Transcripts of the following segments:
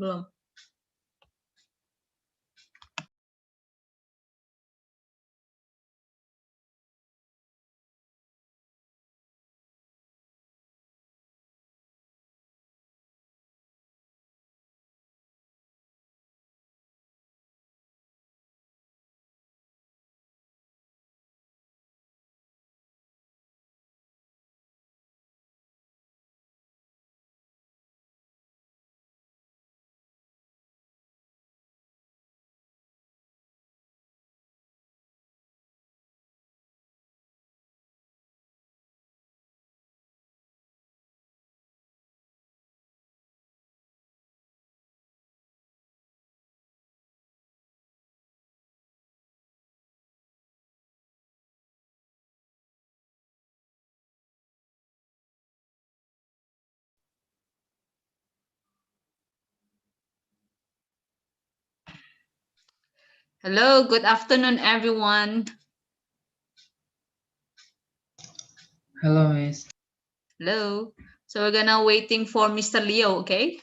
Belum. Hello, good afternoon, everyone. Hello, Miss. Hello. So we're gonna waiting for Mr. Leo, okay?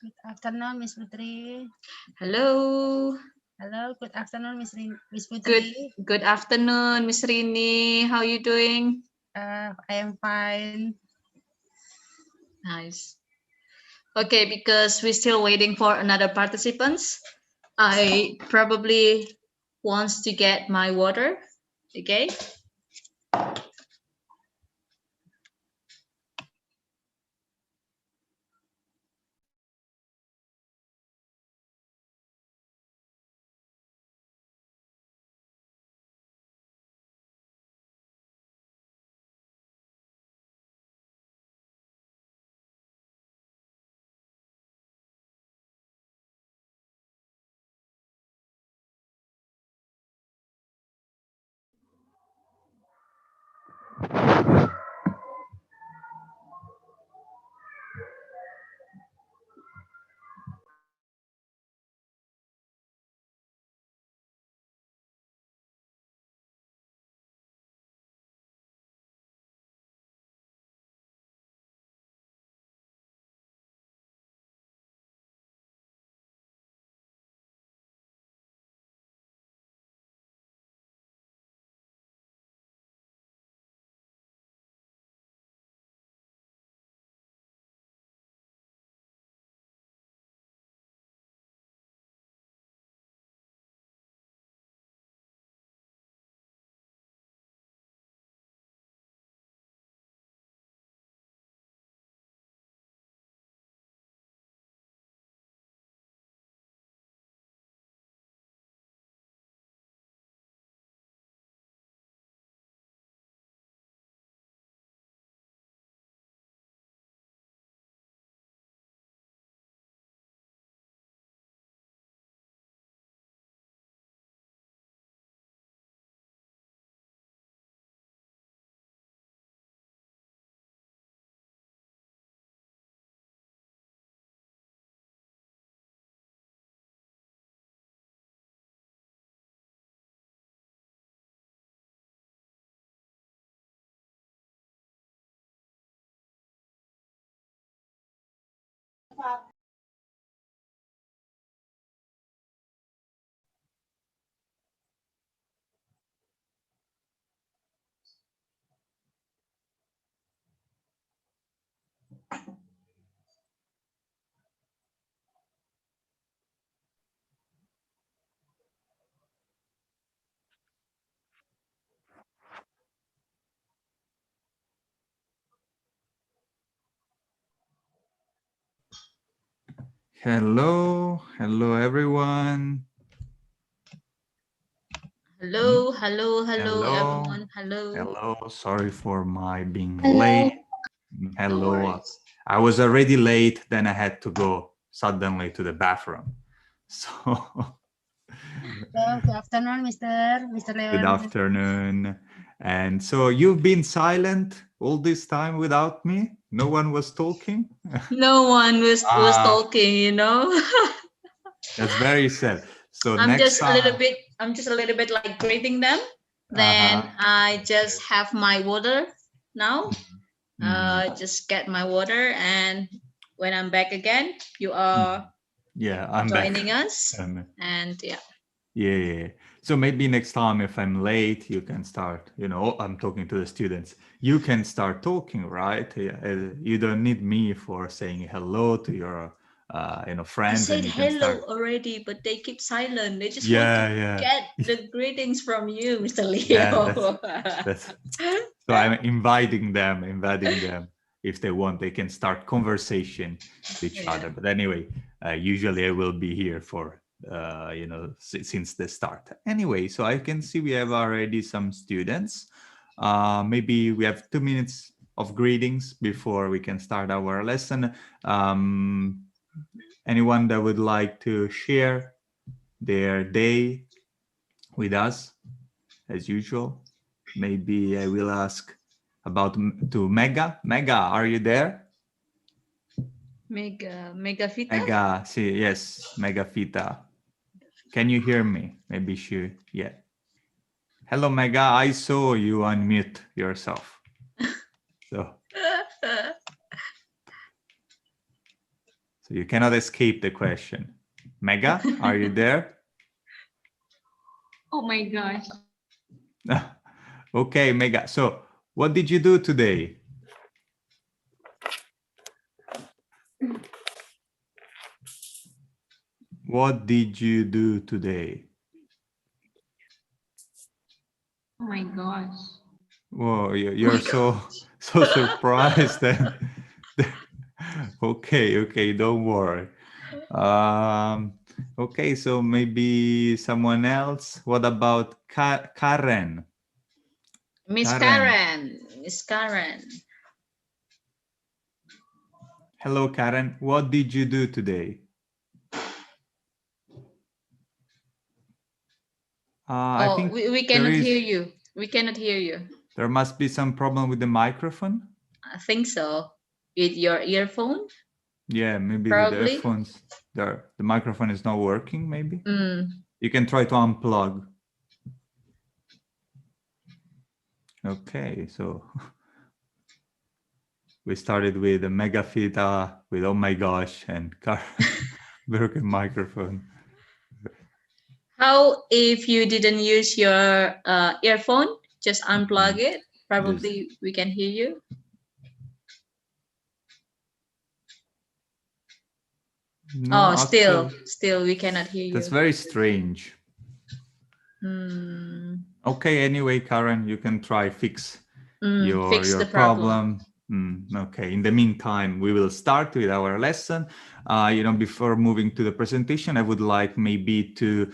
Good afternoon, Miss Putri. Hello. Hello, good afternoon, Miss Putri. Good afternoon, Miss Rini. How you doing? I am fine. Nice. Okay, because we're still waiting for another participants. I probably wants to get my water. Okay. Hello everyone. Hello, everyone. Hello. Sorry for my being Hello. late. No Hello. worries. I was already late, then I had to go suddenly to the bathroom. So Hello, good afternoon, Mr. Leon. good afternoon. And so you've been silent all this time without me? No one was talking? No one was talking, you know. That's very sad. So I'm next just a little time. bit. I'm just a little bit like greeting them. Then I just have my water now. Just get my water, and when I'm back again, you are Yeah, I'm joining back. us. And yeah. Yeah. So maybe next time if I'm late, you can start, I'm talking to the students. You can start talking, right? You don't need me for saying hello to your, I friends, said and you can hello start. already, but they keep silent. They just want Yeah, to yeah. get the greetings from you, Mr. Leo. Yeah, that's so I'm inviting them if they want, they can start conversation with each Yeah. other. But anyway, usually I will be here for since the start. Anyway, so I can see we have already some students. Maybe we have 2 minutes of greetings before we can start our lesson. Anyone that would like to share their day with us, as usual? Maybe I will ask to Mega. Mega, are you there? Mega Vita. Mega, see, yes, Mega Fita. Can you hear me? Maybe she, yeah. Hello, Mega. I saw you unmute yourself. So you cannot escape the question. Mega, are you there? Oh my gosh. Okay, Mega. So what did you do today? What did you do today? Oh my gosh. Whoa, you're so surprised then. Okay, don't worry. Okay, so maybe someone else. What about Karen? Miss Karen. Miss Karen. Hello, Karen. What did you do today? I think we cannot hear you. We cannot hear you. There must be some problem with the microphone. I think so. With your earphone? Yeah, maybe Probably. with the earphones. The microphone is not working, maybe. Mm. You can try to unplug. Okay, so we started with a Mega Fita with oh my gosh and broken microphone. How if you didn't use your earphone? Just unplug it. Probably we can hear you. No, still we cannot hear you. That's very strange. Okay, anyway, Karen, you can try fix your problem. Okay, in the meantime, we will start with our lesson. Before moving to the presentation, I would like maybe to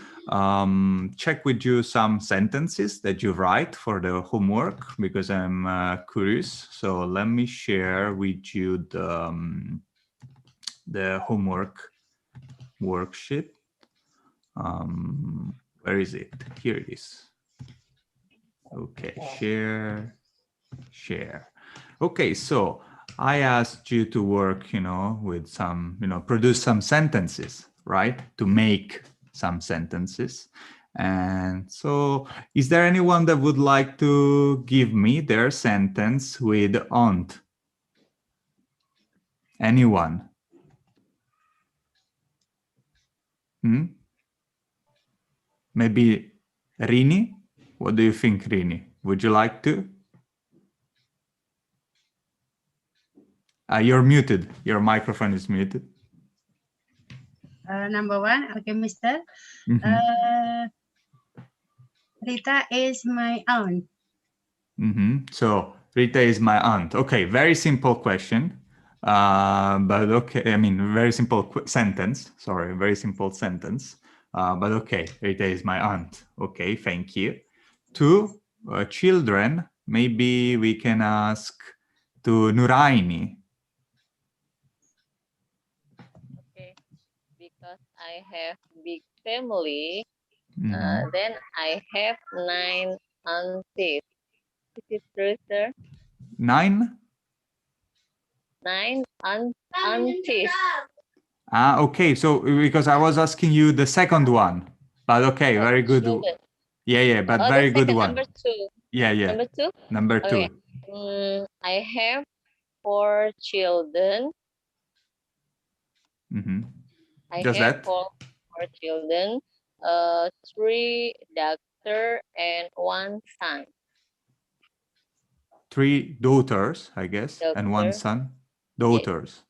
check with you some sentences that you write for the homework, because I'm curious. So let me share with you the homework worksheet. Where is it? Here it is. Okay, share. Okay, so I asked you to work, with some, produce some sentences, right? To make some sentences. And so is there anyone that would like to give me their sentence with aunt? Anyone? Maybe Rini? What do you think, Rini? Would you like to? You're muted. Your microphone is muted. Number one, okay, Mister. Rita is my aunt. So Rita is my aunt. Okay, very simple question. But okay, I mean, very simple sentence. Sorry, very simple sentence. But okay, Rita is my aunt. Okay, thank you. Two children, maybe we can ask to Nuraini. Okay, because I have big family, then I have 9 aunties. Is it true, sir? 9? 9 aunties. Okay, so because I was asking you the second one. But okay, very good. Children. Yeah, but Oh, very the good second, one. number 2. Yeah. Number 2? Number 2. Okay. I have 4 children. I Just have that? four children, 3 daughters and 1 son. 3 daughters, I guess, and 1 Daughter. son. Daughters.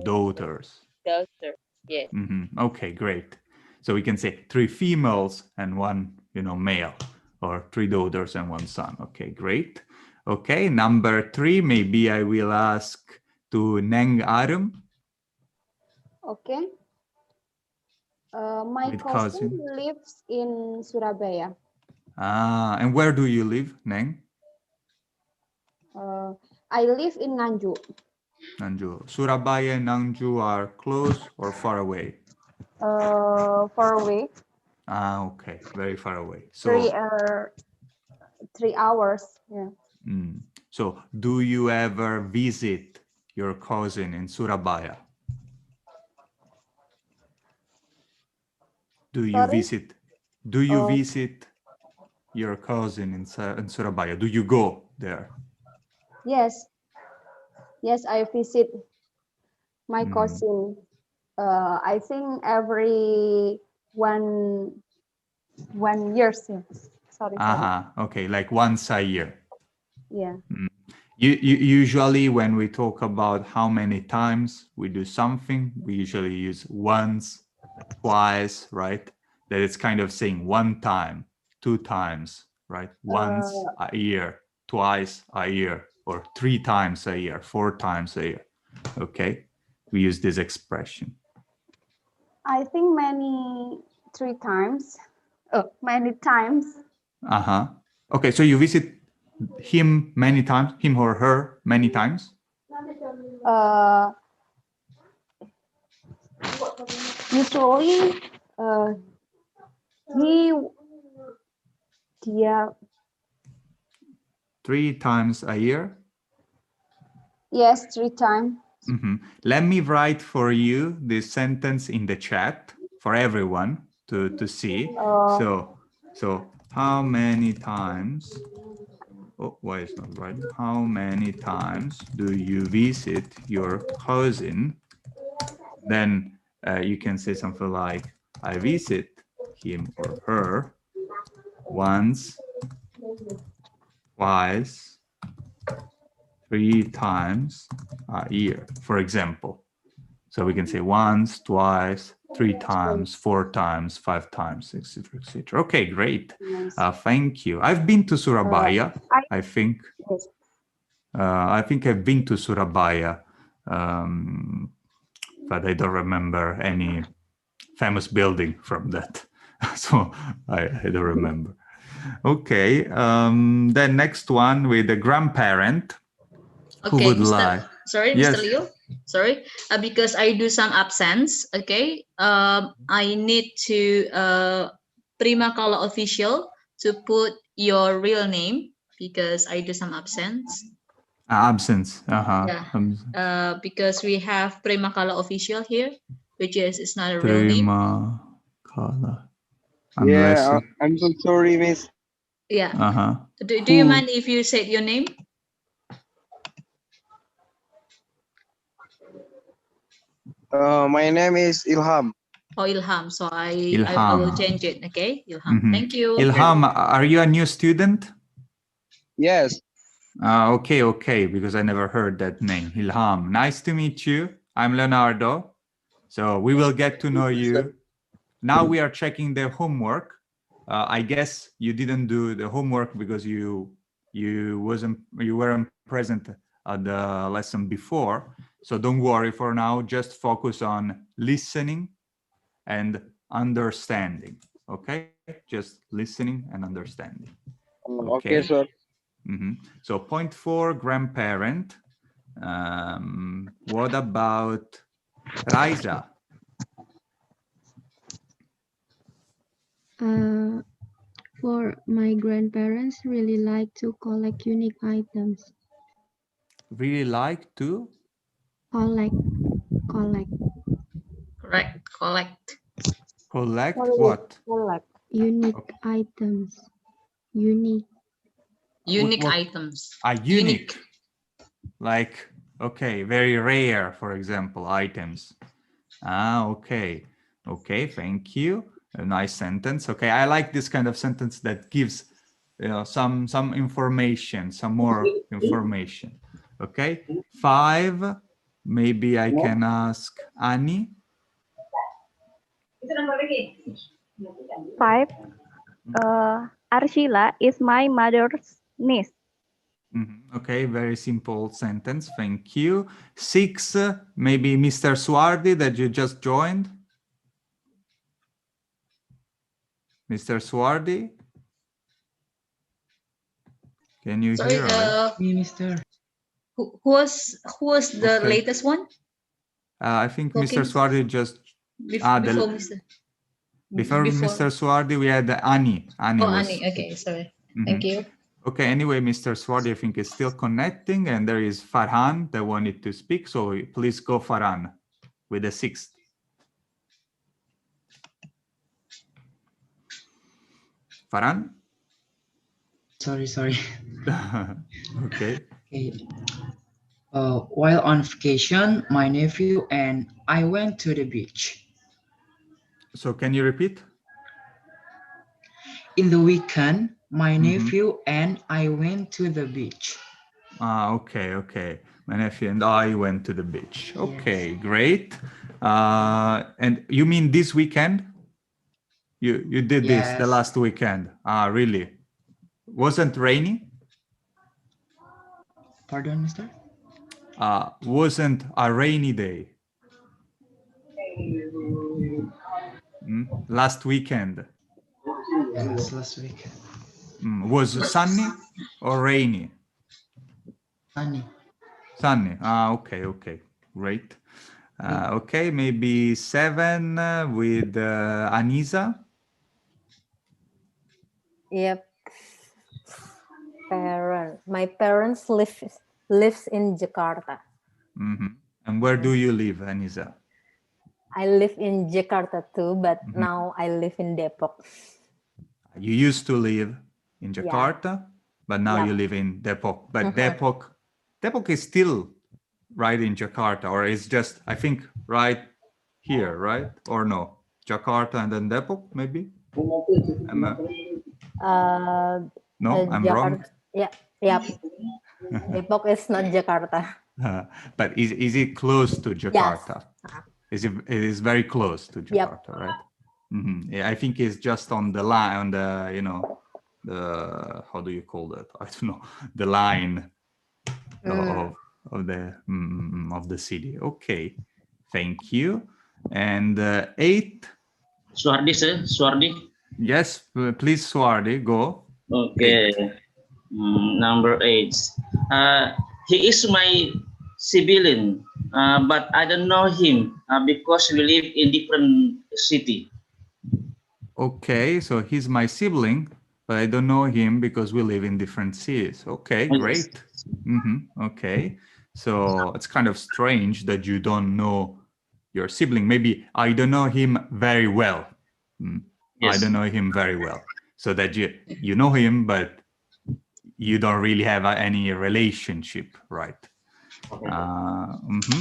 Daughters. Daughter. Yes. Okay, great. So we can say 3 females and 1, male, or 3 daughters and 1 son. Okay, great. Okay, number 3, maybe I will ask to Neng Arum. Okay. My cousin lives in Surabaya. And where do you live, Neng? I live in Nganjuk. Nganjuk. Surabaya and Nganjuk are close or far away? Far away. Okay, very far away. So 3 hours. Yeah. So do you ever visit your cousin in Surabaya? Do you visit your cousin in Surabaya? Do you go there? Yes, I visit my cousin. I think every one year. Sorry. Okay, like once a year. Yeah. Usually when we talk about how many times we do something, we usually use once, twice, right? That it's kind of saying 1 time, 2 times, right? Once a year, twice a year, or 3 times a year, 4 times a year. Okay, we use this expression. I think many times. Okay, so you visit him many times, him or her many times? Usually, dia 3 times a year? Yes, 3 times. Let me write for you this sentence in the chat for everyone to see. So how many times? Oh, why is not right? How many times do you visit your cousin? Then you can say something like, I visit him or her once, twice, 3 times a year, for example. So we can say once, twice, 3 times, 4 times, 5 times, etc., etc. Okay, great. Thank you. I've been to Surabaya. I think I've been to Surabaya, but I don't remember any famous building from that. So I don't remember. Okay, then next one with the grandparent. Who would like? Sorry, Yes. Mr. Leo. Sorry, because I do some absence. Okay, I need to prima color official to put your real name because I do some absence. Absence. Yeah. Because we have prima color official here, which is it's not a real name. Prima color. Yeah, I'm so sorry, miss. Yeah. Do you mind if you said your name? My name is Ilham. Oh, Ilham. So I will change it. Okay, Ilham. Thank you. Ilham, are you a new student? Yes. Okay, because I never heard that name. Ilham, nice to meet you. I'm Leonardo. So we will get to know you. Now we are checking the homework. I guess you didn't do the homework because you weren't present at the lesson before. So don't worry for now. Just focus on listening and understanding. Okay, just listening and understanding. Okay, sir. So point 4, grandparent. What about Raisa? For my grandparents really like to collect unique items. Really like to? Collect. Correct. Collect. Collect what? Collect. Unique Okay. items. Unique. Unique What- items. Unique. Like, okay, very rare, for example, items. Okay. Okay, thank you. A nice sentence. Okay, I like this kind of sentence that gives some information, some more information. Okay, 5. Maybe I can ask Annie. 5. Arshila is my mother's niece. Okay, very simple sentence. Thank you. 6. Maybe Mr. Swardi that you just joined. Mr. Swardi, can you Sorry, hear us? Me, Mr. who was the Okay. latest one? I think Mr. Talking? Swardi just Before Mr. before Mr. Swardi we had Annie. Annie Oh, was. Annie. Okay, sorry. Thank you. Okay, anyway, Mr. Swardi, I think is still connecting, and there is Farhan that wanted to speak. So please go, Farhan, with the 6th. Farhan? Sorry. Okay. Okay. While on vacation, my nephew and I went to the beach. So can you repeat? In the weekend, my nephew and I went to the beach. Okay. My nephew and I went to the beach. Okay, yes. Great. And you mean this weekend? You did this the last weekend? Really? Wasn't rainy? Pardon, mister? Wasn't a rainy day? Last weekend? Yes, last week. Was sunny or rainy? Sunny. Sunny. Okay. Great. Okay, maybe 7 with Anisa. Yep. My parents lives in Jakarta. And where do you live, Anisa? I live in Jakarta too, but now I live in Depok. You used to live in Jakarta, but now you live in Depok. But Depok is still right in Jakarta, or it's just, I think, right here, right? Or no? Jakarta and then Depok, maybe? No, I'm wrong. Yeah. Depok is not Jakarta. But is it close to Jakarta? Yes. It is very close to Jakarta, right? Yeah, I think it's just on the line, on the, the, how do you call that? I don't know, the line of the city. Okay, thank you. And 8. Swardi, sir. Swardi. Yes, please, Swardi, go. Okay. Number 8. He is my sibling, but I don't know him because we live in different city. Okay, so he's my sibling, but I don't know him because we live in different cities. Okay, great. Okay, so it's kind of strange that you don't know your sibling. Maybe I don't know him very well. I don't know him very well. So that you know him, but you don't really have any relationship, right?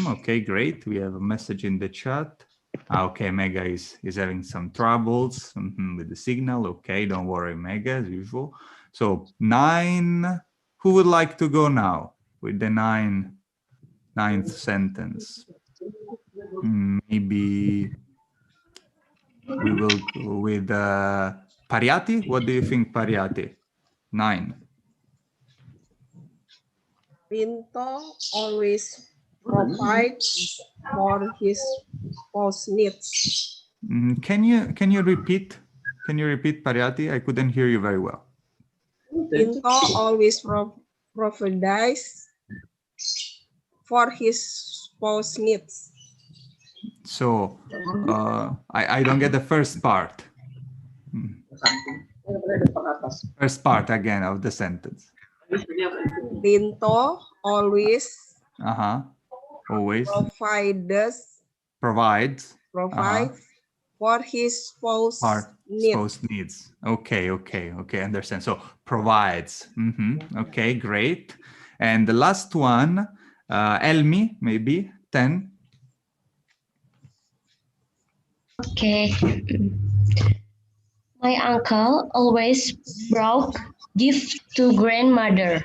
Okay, great. We have a message in the chat. Okay, Mega is having some troubles with the signal. Okay, don't worry, Mega, as usual. So 9, who would like to go now with the 9th sentence? Maybe we will go with Pariati. What do you think, Pariati? 9. Pinto always provides for his spouse needs. Can you repeat? Can you repeat, Pariati? I couldn't hear you very well. Pinto always provides for his spouse needs. So I don't get the first part. First part again of the sentence. Pinto always Always provides for for his spouse needs. Spouse needs. Okay, understand. So provides. Okay, great. And the last one, Elmi, maybe 10. Okay. My uncle always brought gifts to grandmother.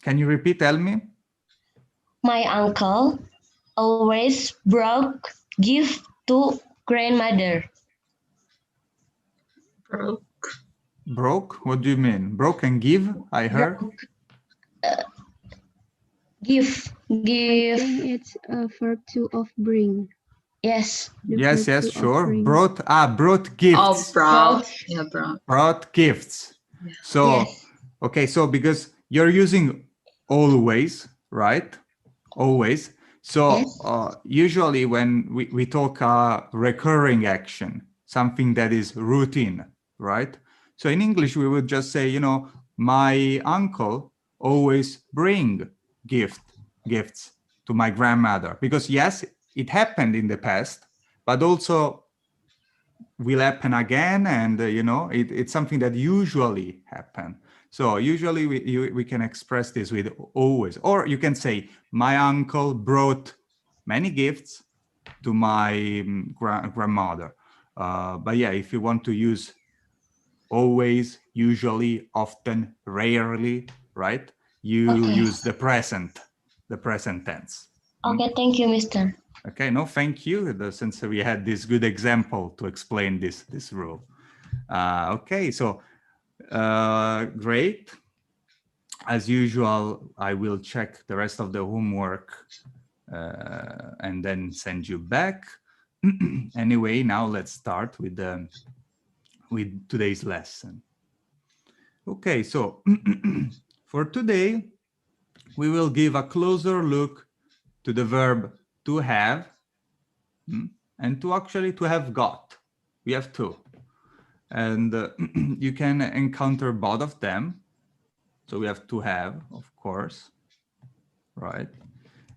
Can you repeat, Elmi? My uncle always brought gifts to grandmother. Broke? What do you mean? Broke and give, I heard. Give. I think it's a verb to of bring. Yes. Yes, sure. Brought gifts. Oh, brought. Yeah, brought. Brought gifts. So, yes. Okay, so because you're using always, right? Always. So yes. Usually when we talk recurring action, something that is routine, right? So in English, we would just say, my uncle always bring gifts to my grandmother, because yes, it happened in the past, but also will happen again, and it's something that usually happen. So usually we can express this with always, or you can say my uncle brought many gifts to my grandmother. But yeah, if you want to use always, usually, often, rarely, right? You use the present tense. Okay, thank you, Mr. Okay, no, thank you, since we had this good example to explain this rule. Okay, so great. As usual, I will check the rest of the homework and then send you back. Anyway, now let's start with today's lesson. Okay, so for today, we will give a closer look to the verb to have and to have got. We have two. And you can encounter both of them. So we have to have, of course, right?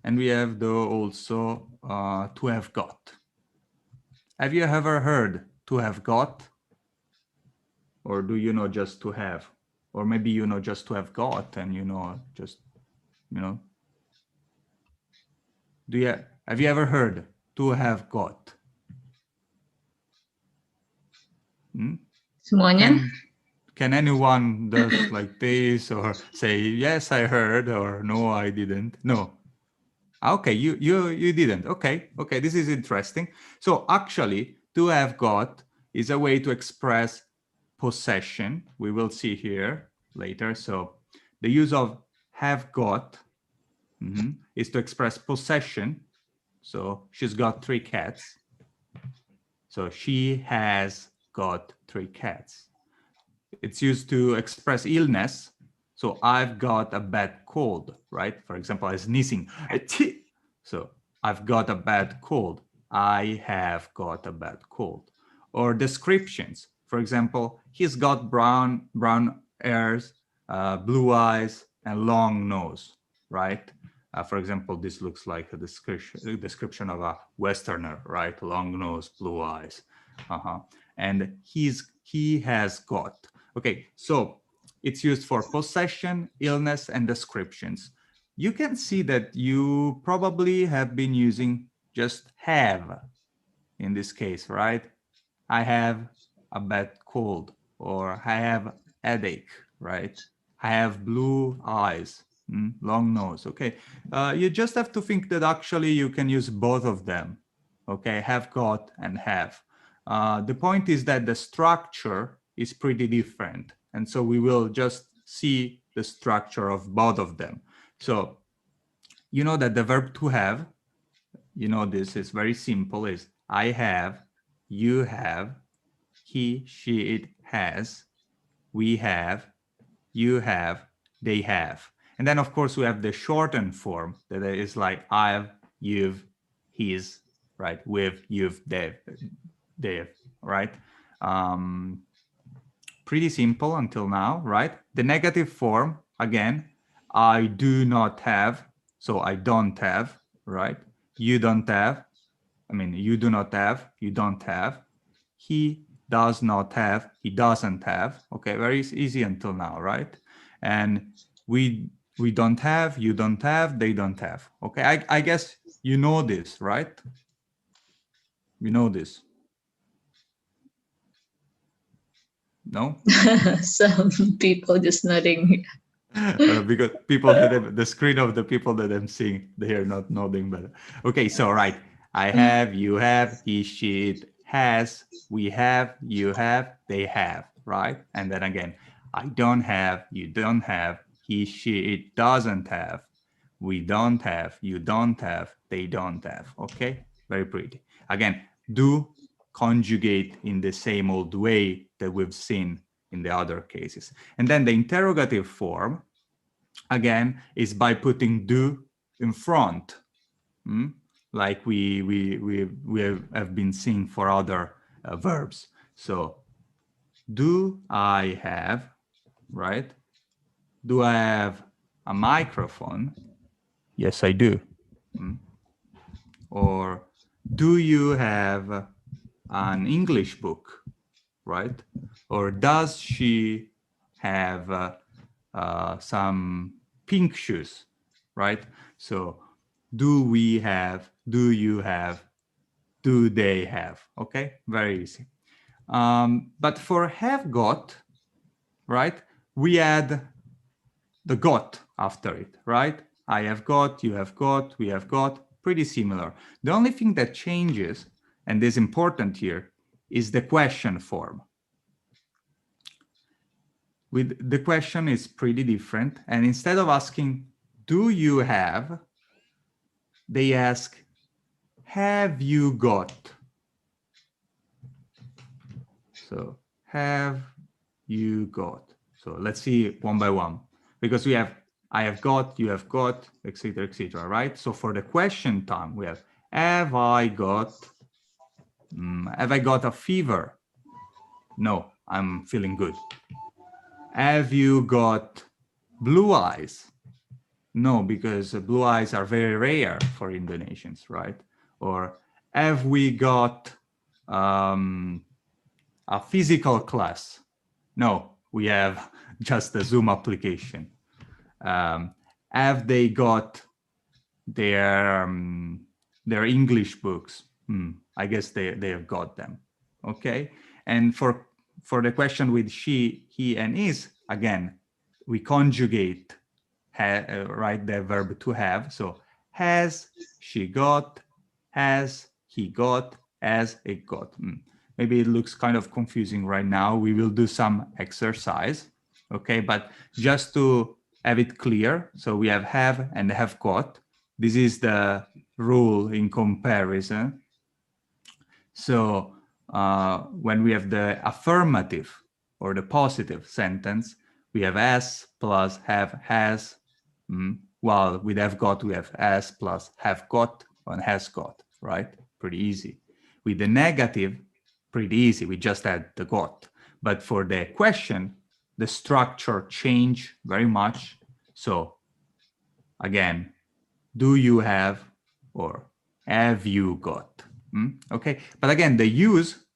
And we have also to have got. Have you ever heard to have got? Or do you know just to have? Or maybe you know just to have got and have you ever heard to have got? Semuanya? Can anyone does like this or say, yes, I heard, or no, I didn't? No. Okay, you didn't. Okay, this is interesting. So actually, to have got is a way to express possession. We will see here later. So the use of have got is to express possession. So she's got 3 cats. So she has got 3 cats. It's used to express illness. So I've got a bad cold, right? For example, I'm sneezing. So I've got a bad cold. I have got a bad cold. Or descriptions. For example, he's got brown hairs, blue eyes, and long nose, right? For example, this looks like a description of a Westerner, right? Long nose, blue eyes. And he has got. Okay, so it's used for possession, illness, and descriptions. You can see that you probably have been using just have in this case, right? I have a bad cold, or I have headache, right? I have blue eyes, long nose, okay? You just have to think that actually you can use both of them, okay? Have got and have. The point is that the structure is pretty different. And so we will just see the structure of both of them. So you know that the verb to have, this is very simple, is I have, you have, he, she, it has, we have, you have, they have. And then of course we have the shortened form that is like I've, you've, he's, right? With, you've, they've, right? Pretty simple until now, right? The negative form, again, I do not have, so I don't have, right? You don't have, I mean, you do not have, you don't have. He does not have, he doesn't have. Okay, very easy until now, right? And we don't have, you don't have, they don't have. Okay, I guess you know this, right? You know this. No? Some people just nodding. Because people that the screen of the people that I'm seeing, they are not nodding, but okay, so right. I have, you have, he, she, it has, we have, you have, they have, right? And then again, I don't have, you don't have, he, she, it doesn't have, we don't have, you don't have, they don't have. Okay, very pretty. Again, do conjugate in the same old way that we've seen in the other cases. And then the interrogative form, again, is by putting do in front, like we have been seeing for other verbs. So, do I have, right? Do I have a microphone? Yes, I do. Or do you have an English book, right? Or does she have some pink shoes, right? So do we have, do you have, do they have? Okay, very easy. But for have got, right, we add the got after it, right? I have got, you have got, we have got, pretty similar. The only thing that changes, and is important here, is the question form. With the question is pretty different, and instead of asking, do you have, they ask, have you got? So, have you got? So let's see one by one, because we have I have got, you have got, etc., right? So for the question time, we have I got, have I got a fever? No, I'm feeling good. Have you got blue eyes? No, because blue eyes are very rare for Indonesians, right? Or have we got a physical class? No, we have just the Zoom application. Have they got their English books? I guess they have got them. Okay, and for the question with she, he, and is, again, we conjugate right the verb to have. So has she got? Has he got? Has it got? Maybe it looks kind of confusing right now. We will do some exercise. Okay, but just to have it clear, so we have and have got. This is the rule in comparison. So when we have the affirmative or the positive sentence, we have as plus have has, while with have got, we have as plus have got and has got, right? Pretty easy. With the negative, pretty easy. We just add the got. But for the question, the structure changed very much. So again, do you have or have you got? Okay, but again, the use,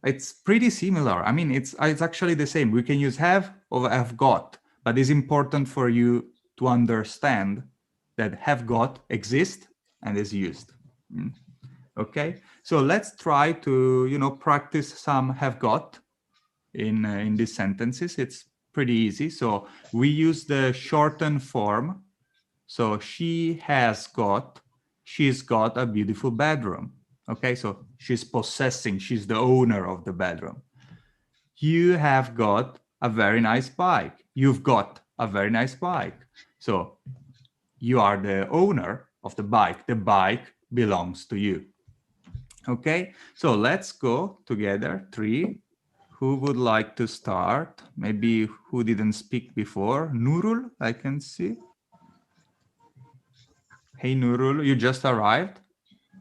it's pretty similar. I mean, it's actually the same. We can use have or have got, but it's important for you to understand that have got exists and is used. Okay, so let's try to practice some have got in these sentences. It's pretty easy. So we use the shortened form. So she's got a beautiful bedroom. Okay, so she's possessing, she's the owner of the bedroom. You have got a very nice bike. You've got a very nice bike. So you are the owner of the bike. The bike belongs to you. Okay, so let's go together. 3. Who would like to start? Maybe who didn't speak before? Nurul, I can see. Hey, Nurul, you just arrived.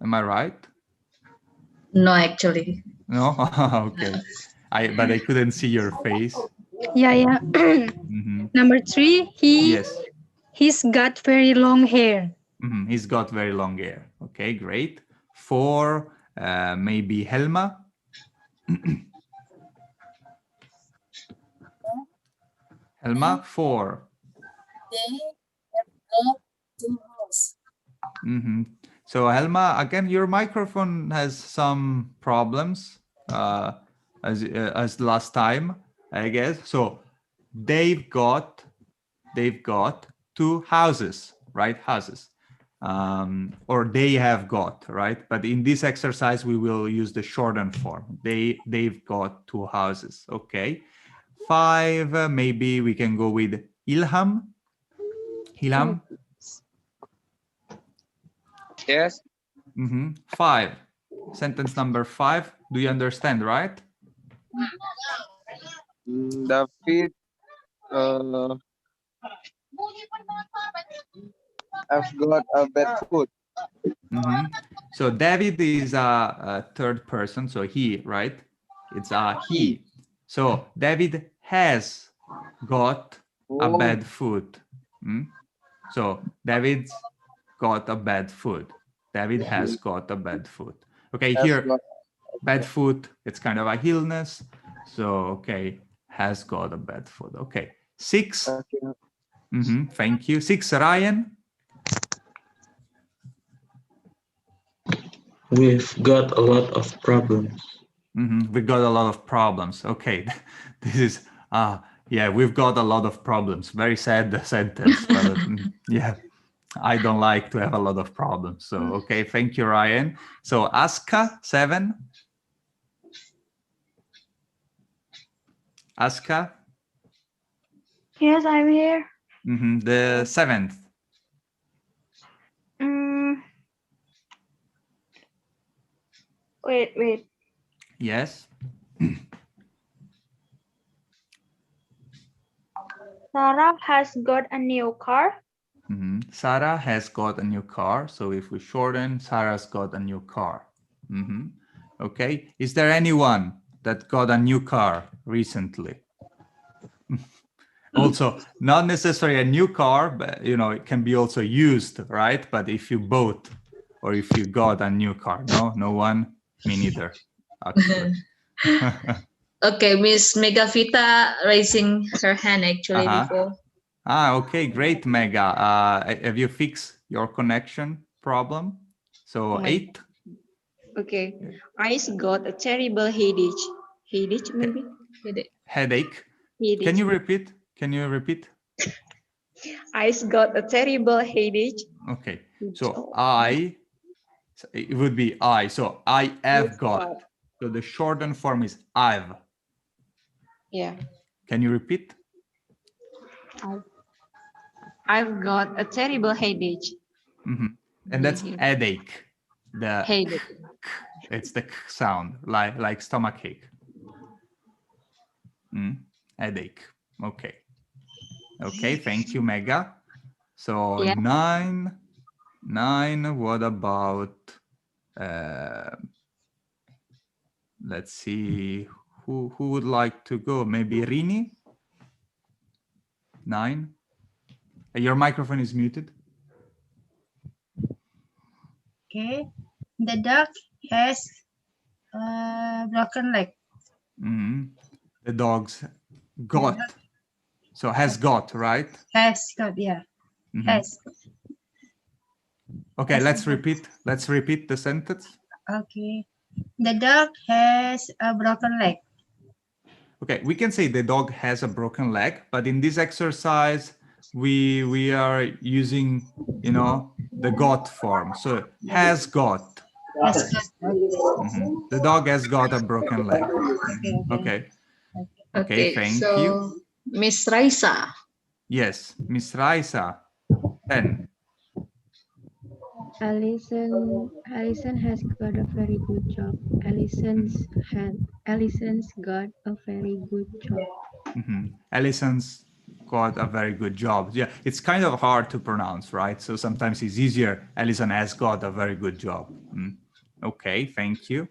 Am I right? No, actually. No? Okay. But I couldn't see your face. Yeah. Number 3, he's got very long hair. He's got very long hair. Okay, great. 4, maybe Helma. Helma, 4. They have got 2 house. So Helma, again, your microphone has some problems as last time, I guess. So they've got 2 houses, right? Houses. Or they have got, right? But in this exercise, we will use the shortened form. They've got 2 houses. Okay. 5, maybe we can go with Ilham. Ilham. Yes. 5. Sentence number 5. Do you understand, right? David I've got a bad food. So David is a third person, so he, right? It's a he. So David has got a bad food. So David's got a bad food. David has got a bad food. Okay, here, bad food, it's kind of a illness. So, okay, has got a bad food. Okay, 6. Thank you. 6, Ryan. We've got a lot of problems. We've got a lot of problems. Okay, this is, yeah, we've got a lot of problems. Very sad sentence, but yeah, I don't like to have a lot of problems. So, okay, thank you, Ryan. So, Aska, 7. Aska? Yes, I'm here. The 7th. Wait. Yes. Sarah has got a new car. Sarah has got a new car. So if we shorten, Sarah's got a new car. Okay. Is there anyone that got a new car recently? Also, not necessarily a new car, but it can be also used, right? But if you bought or if you got a new car, no one, me neither, actually. Okay, Miss Megavita raising her hand actually before. Okay, great, Mega. Have you fixed your connection problem? So 8. Okay, I got a terrible headache. Headache, maybe? Headache. Headache. Can you repeat? I got a terrible headache. Okay, so it would be I. So I have got. So the shortened form is I've. Yeah. Can you repeat? I've got a terrible headache. And that's headache. The headache. It's the k sound, like stomachache. Headache. Okay. Okay, thank you, Mega. So 9. What about? Let's see. Who would like to go? Maybe Rini? 9. Your microphone is muted. Okay. The dog has a broken leg. The dog's got. So has got, right? Has got, yeah. Has. Okay, let's repeat the sentence. Okay. The dog has a broken leg. Okay, we can say the dog has a broken leg, but in this exercise, we are using, the got form. So has got. The dog has got a broken leg. Okay, thank you. Miss Raisa. Yes, Miss Raisa. 10. Alison has got a very good job. Allison's got a very good job. Allison's got a very good job. Yeah, it's kind of hard to pronounce, right? So sometimes it's easier. Allison has got a very good job. Okay, thank you.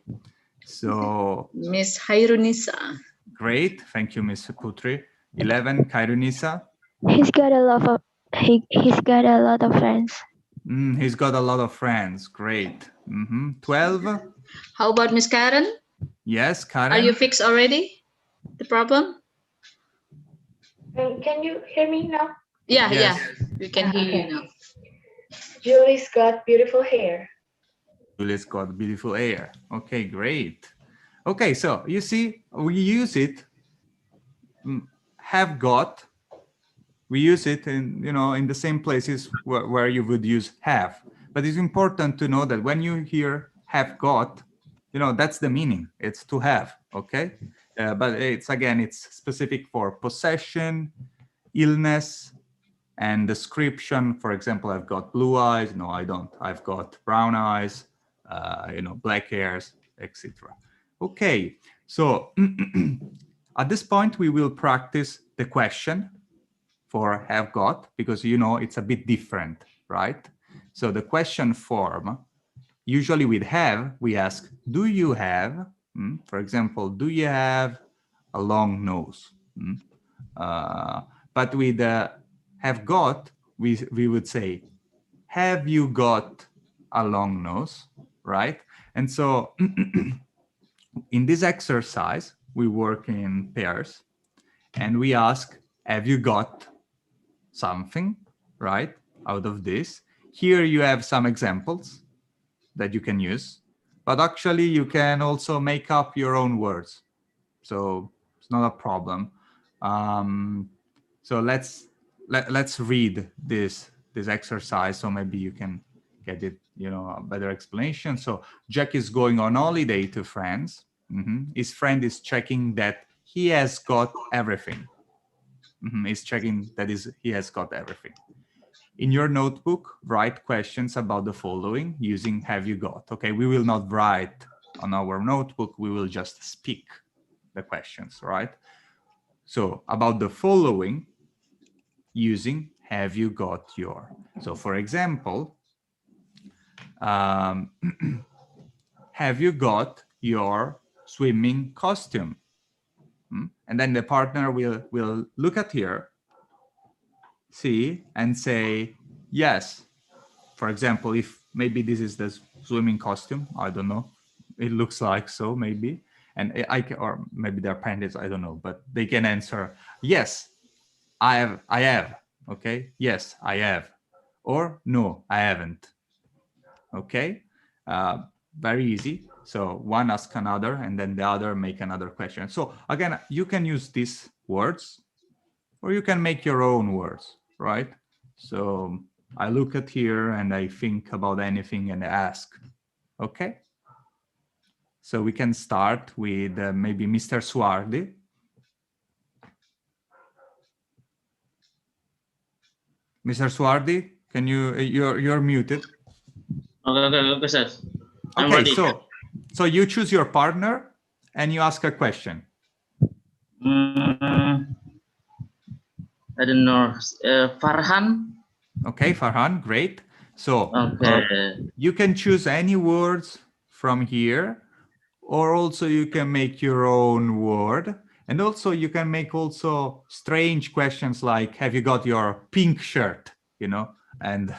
So Miss Hairunisa. Great, thank you, Miss Putri. 11, Kairunisa. He's got a lot of friends. He's got a lot of friends. Great. 12. How about Miss Karen? Yes, Karen. Are you fixed already? The problem? Can you hear me now? Yeah, Yes. yeah. We can hear you now. Julie's got beautiful hair. Julie's got beautiful hair. Okay, great. Okay, so you see, we use it, have got. We use it in, in the same places where you would use have. But it's important to know that when you hear have got, that's the meaning. It's to have, okay? But it's specific for possession, illness, and description. For example, I've got blue eyes. No, I don't. I've got brown eyes, black hairs, etc. Okay, so at this point, we will practice the question for have got, because it's a bit different, right? So the question form, usually with have, we ask, do you have, for example, do you have a long nose? But with have got, we would say, have you got a long nose, right? And so in this exercise, we work in pairs and we ask, have you got something, right, out of this? Here you have some examples that you can use, but actually you can also make up your own words. So it's not a problem. So let's read this exercise, so maybe you can get it, a better explanation. So Jack is going on holiday to France. His friend is checking that he has got everything. He's checking that he has got everything. In your notebook, write questions about the following using have you got. Okay, we will not write on our notebook, we will just speak the questions, right? So about the following using have you got your. So for example, have you got your swimming costume? And then the partner will look at here, see, and say yes. For example, if maybe this is the swimming costume, I don't know, it looks like so maybe, and or maybe they're pandas, I don't know, but they can answer yes, I have. Okay, yes, I have, or no, I haven't. Okay, very easy. So one ask another and then the other make another question. So again, you can use these words or you can make your own words, right? So I look at here and I think about anything and ask. Okay, so we can start with maybe Mr. Suardi. Mr. Suardi, can you're muted. Okay, sir. I'm Okay, ready. so you choose your partner and you ask a question. I don't know. Farhan. Okay, Farhan, great. So okay. You can choose any words from here, or also you can make your own word. And also you can make also strange questions like, have you got your pink shirt? And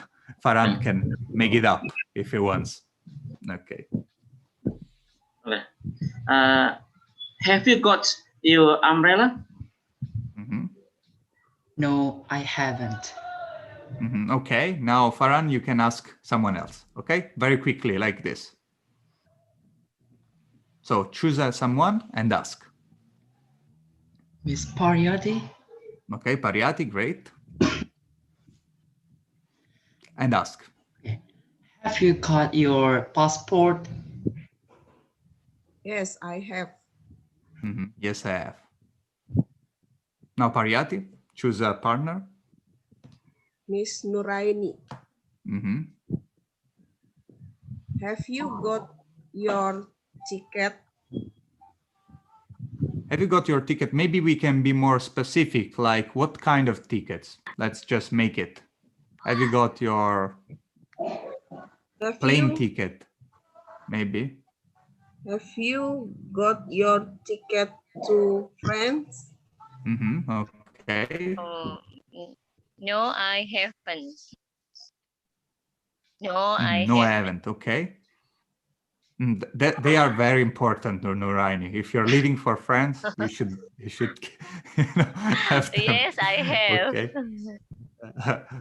Farhan can make it up if he wants. Okay. Okay. Have you got your umbrella? No, I haven't. Okay, now Farhan, you can ask someone else. Okay, very quickly like this. So choose someone and ask. Miss Pariyati. Okay, Pariyati, great. And ask. Okay. Have you got your passport? Yes, I have. Yes, I have. Now Pariyati, choose a partner. Miss Nuraini. Have you got your ticket? Have you got your ticket? Maybe we can be more specific, like what kind of tickets? Let's just make it. Have you got your plane ticket? Maybe. Have you got your ticket to France? Okay. No, I haven't. No, I haven't. Okay. They are very important, Nuraini. If you're leaving for France, you should have them. Yes, I have. Okay.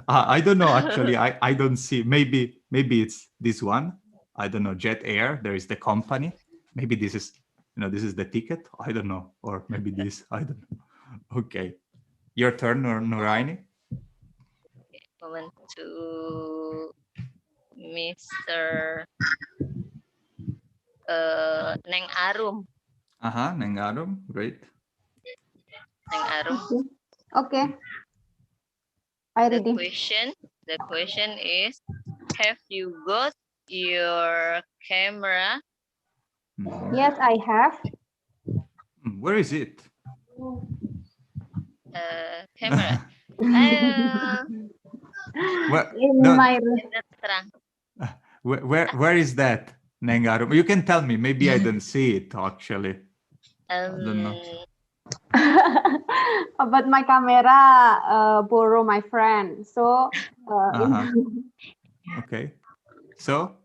I don't know, actually. I don't see. Maybe it's this one. I don't know. Jet Air. There is the company. Maybe this is this is the ticket. I don't know. Or maybe this. I don't know. Okay. Your turn, Nuraini. Moment to Mr. Neng Arum. Neng Arum. Great. Neng Arum. Okay. I ready. The question is, have you got your camera? Yes, I have. Where is it? Camera. My where is that, Neng Arum? You can tell me. Maybe I don't see it actually. I don't know. But my camera borrow my friend. So okay. So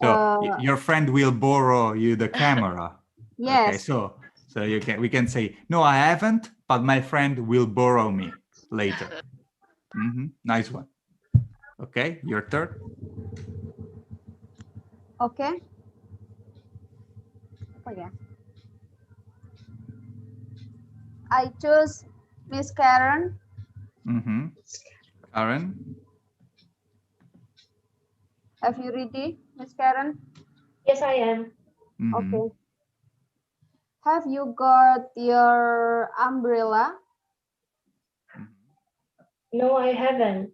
your friend will borrow you the camera. Yes. Okay, so we can say, no, I haven't, but my friend will borrow me later. Nice one. Okay, your turn. Okay. Oh yeah. I choose Miss Karen. Karen. Have you ready, Miss Karen? Yes, I am. Okay. Have you got your umbrella? No, I haven't.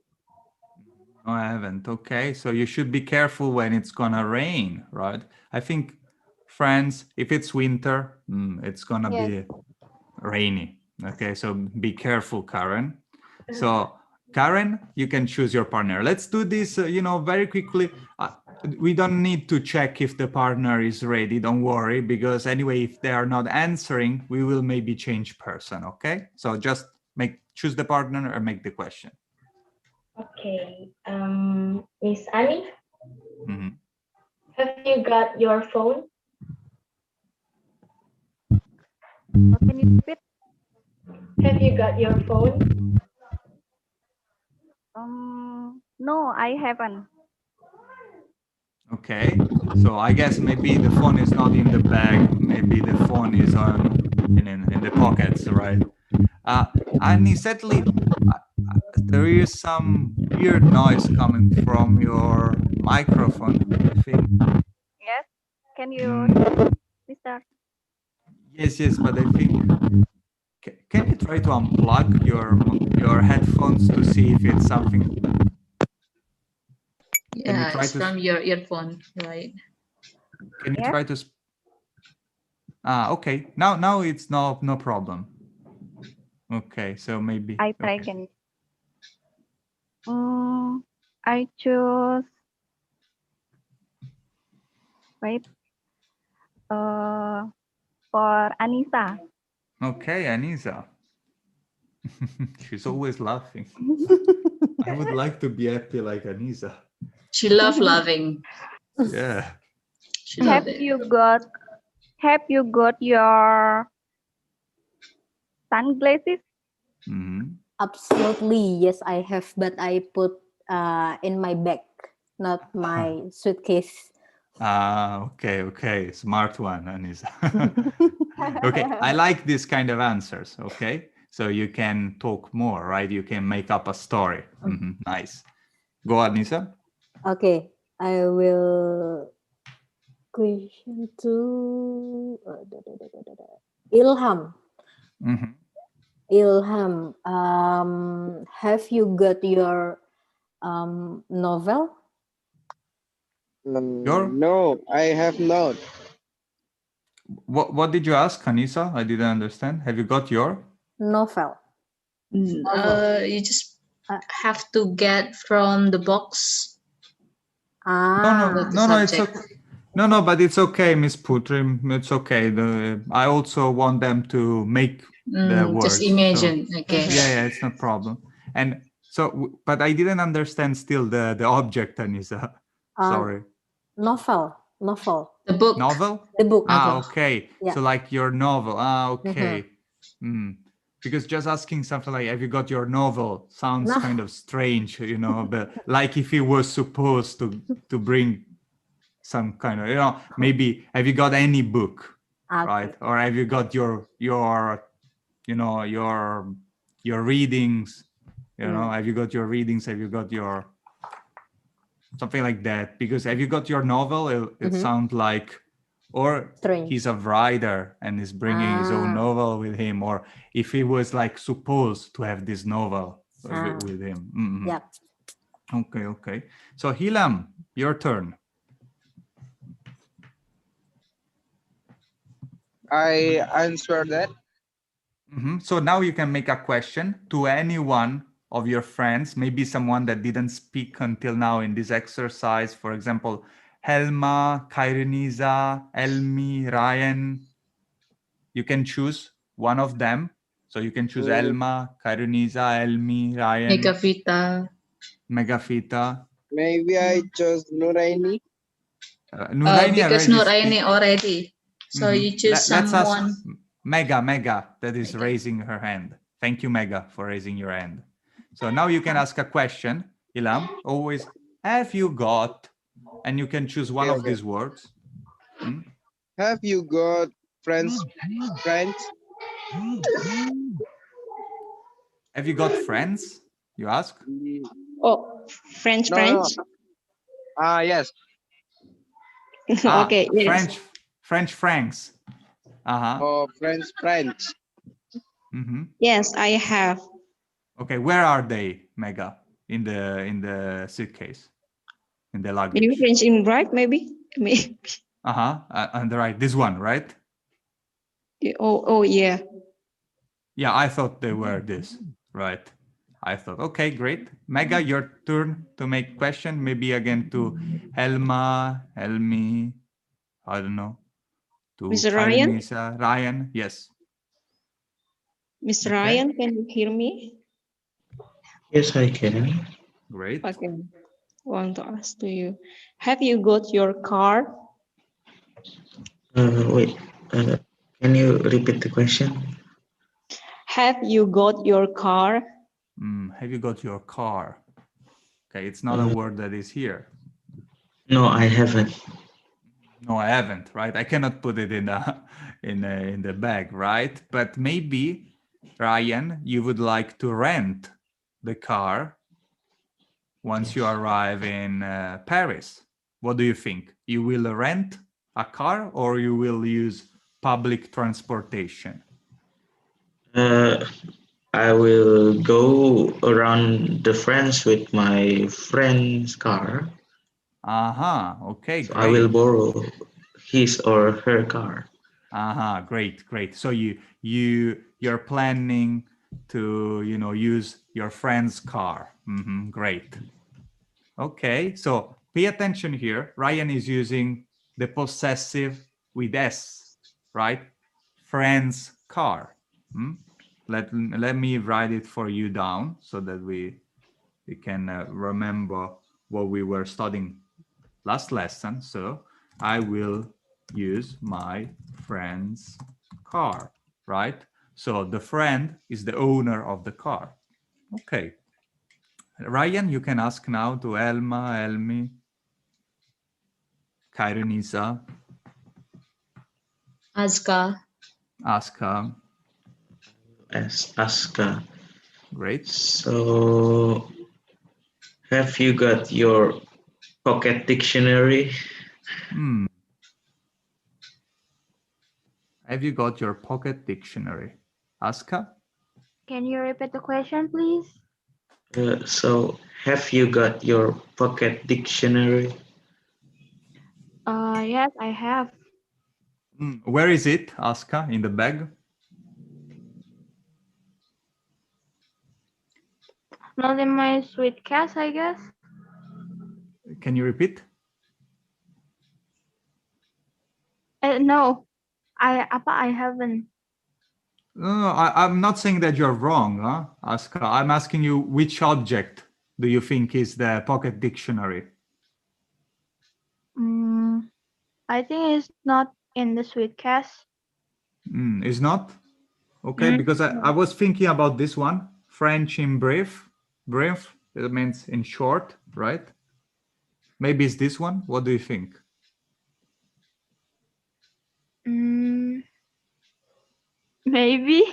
No, I haven't. Okay, so you should be careful when it's gonna rain, right? I think, France, if it's winter, it's gonna be rainy. Okay, so be careful, Karen. So, Karen, you can choose your partner. Let's do this, very quickly. We don't need to check if the partner is ready. Don't worry, because anyway, if they are not answering, we will maybe change person. Okay, so just choose the partner or make the question. Okay. Miss Annie, have you got your phone? Can you repeat? Have you got your phone? No, I haven't. Okay, so I guess maybe the phone is not in the bag. Maybe the phone is in the pockets, right? Annie, sadly, there is some weird noise coming from your microphone, I think. Yes. Can you, Mister? Yes, but I think. Can you try to unplug your headphones to see if it's something? Yeah, it's from your earphone, right? Can you try to? Okay. Now it's no problem. Okay, so maybe I try again. I choose. Wait. For Anissa. Okay, Anissa. She's always laughing. I would like to be happy like Anissa. She loves laughing. Yeah. Have you got your sunglasses? Absolutely, yes, I have, but I put in my bag, not my suitcase. Okay. Smart one, Anissa. Okay, I like this kind of answers. Okay, so you can talk more, right? You can make up a story. Nice. Go, Anissa. Okay, I will question to Ilham. Ilham, have you got your novel? No, I have not. What did you ask, Anissa? I didn't understand. Have you got your novel? You just have to get from the box. No, it's okay. No, but it's okay, Miss Putri. It's okay. I also want them to make the words. Just imagine. So, okay. Yeah, it's no problem. And so, but I didn't understand still the object, Anissa. Sorry. Novel. Novel. The book. Novel? The book. Ah, okay. Yeah. So like your novel. Ah, okay. Because just asking something like, have you got your novel sounds No. kind of strange, you know, but like if he was supposed to bring some kind of, you know, maybe have you got any book, right? Or have you got your you know, your readings, you know, have you got your readings? Have you got your something like that? Because have you got your novel? It sounds like, or strange. He's a writer and is bringing his own novel with him, or if he was like supposed to have this novel with him. Yeah. Okay. So Hilam, your turn. I answer that. So now you can make a question to anyone of your friends, maybe someone that didn't speak until now in this exercise. For example, Helma, Kairiniza, Elmi, Ryan. You can choose one of them. So you can choose Elma, Kairiniza, Elmi, Ryan. Megafita. Maybe I chose Nuraini. Nuraini because Nuraini already. So you choose Let's ask someone. Mega, that is raising her hand. Thank you, Mega, for raising your hand. So now you can ask a question. Ilham, always, have you got, and you can choose one of these words. Have you got friends? Have you got friends? You ask? Oh, French. Yes. Okay, yes. French francs. Oh, French. Yes, I have. Okay, where are they, Mega? In the suitcase, in the luggage. Maybe French in right, maybe. On the right, this one, right? Oh, yeah. Yeah, I thought they were this, right? I thought, okay, great. Mega, your turn to make question. Maybe again to Helma, Helmi, I don't know. To Mr. Ryan? Karinisa, Ryan, yes. Mr. Ryan, can you hear me? Yes, I can. Great. Okay. Want to ask to you, have you got your car? Wait. Can you repeat the question? Have you got your car? Have you got your car? Okay, it's not a word that is here. No, I haven't. No, I haven't, right? I cannot put it in the bag, right? But maybe, Ryan, you would like to rent the car once you arrive in Paris. What do you think? You will rent a car or you will use public transportation? I will go around the France with my friend's car. Okay, so great. I will borrow his or her car. Great. So you're planning to use your friend's car. Great. Okay, so pay attention here. Ryan is using the possessive with S, right? Friend's car. Let me write it for you down so that we can remember what we were studying last lesson. So I will use my friend's car, right? So the friend is the owner of the car. Okay. Ryan, you can ask now to Elma, Elmi, Kaironisa, Aska. Aska. Great. So, have you got your pocket dictionary? Have you got your pocket dictionary? Aska? Can you repeat the question, please? So, have you got your pocket dictionary? Yes, I have. Where is it, Aska? In the bag? Not in my suitcase, I guess. Can you repeat? No, I haven't. No, I'm not saying that you're wrong, Aska. I'm asking you which object do you think is the pocket dictionary? I think it's not in the suitcase. Is not? Okay, because I was thinking about this one. French in brief. Brief, it means in short, right? Maybe it's this one. What do you think? Maybe.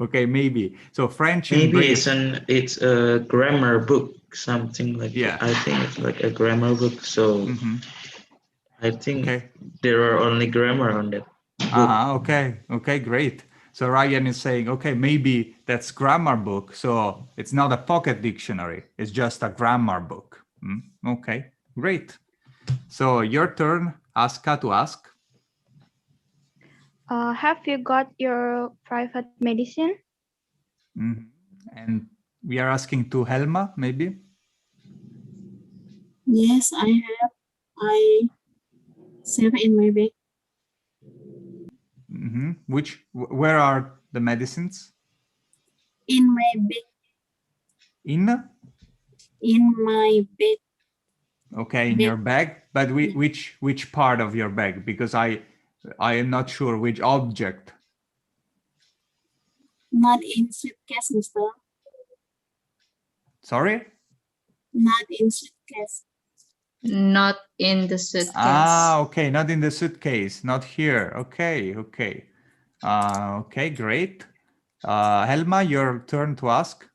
Okay, maybe. So French in Maybe brief. it's a grammar book, something like yeah. that. I think it's like a grammar book. So I think there are only grammar on that book. Okay. Okay, great. So Ryan is saying, okay, maybe that's grammar book. So it's not a pocket dictionary. It's just a grammar book. Okay, great. So your turn, Aska, to ask. Have you got your private medicine? And we are asking to Helma, maybe? Yes, I have. I save in my bag. Where are the medicines? In my bag. In my bag. Okay, in your bag, but which part of your bag? Because I am not sure which object. Not in suitcase, Mister. Sorry? Not in suitcase. Not in the suitcase. Okay, not in the suitcase, not here. Okay. Okay, great. Helma, your turn to ask.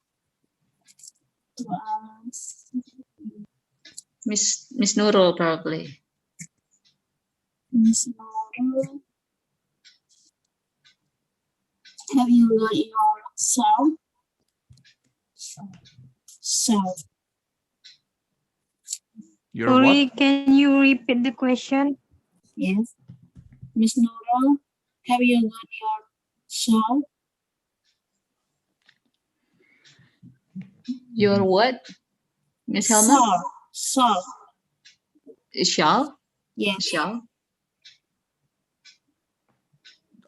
Miss Nurul, probably. Miss Nurul, have you got your salt? Salt. Sorry, can you repeat the question? Yes. Miss Nurul, have you got your salt? Your what? Miss Helma? Salt. Shall? Yes. Shall?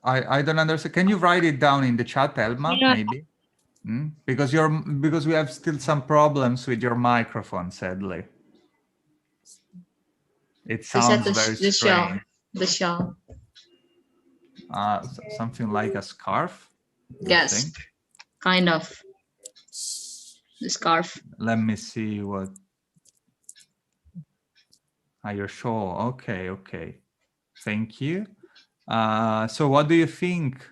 I don't understand. Can you write it down in the chat, Helma, maybe? Because we have still some problems with your microphone, sadly. It sounds very strange. The shawl. Something like a scarf? Yes, kind of. The scarf. Let me see what. Your shawl. Okay. Thank you. So what do you think,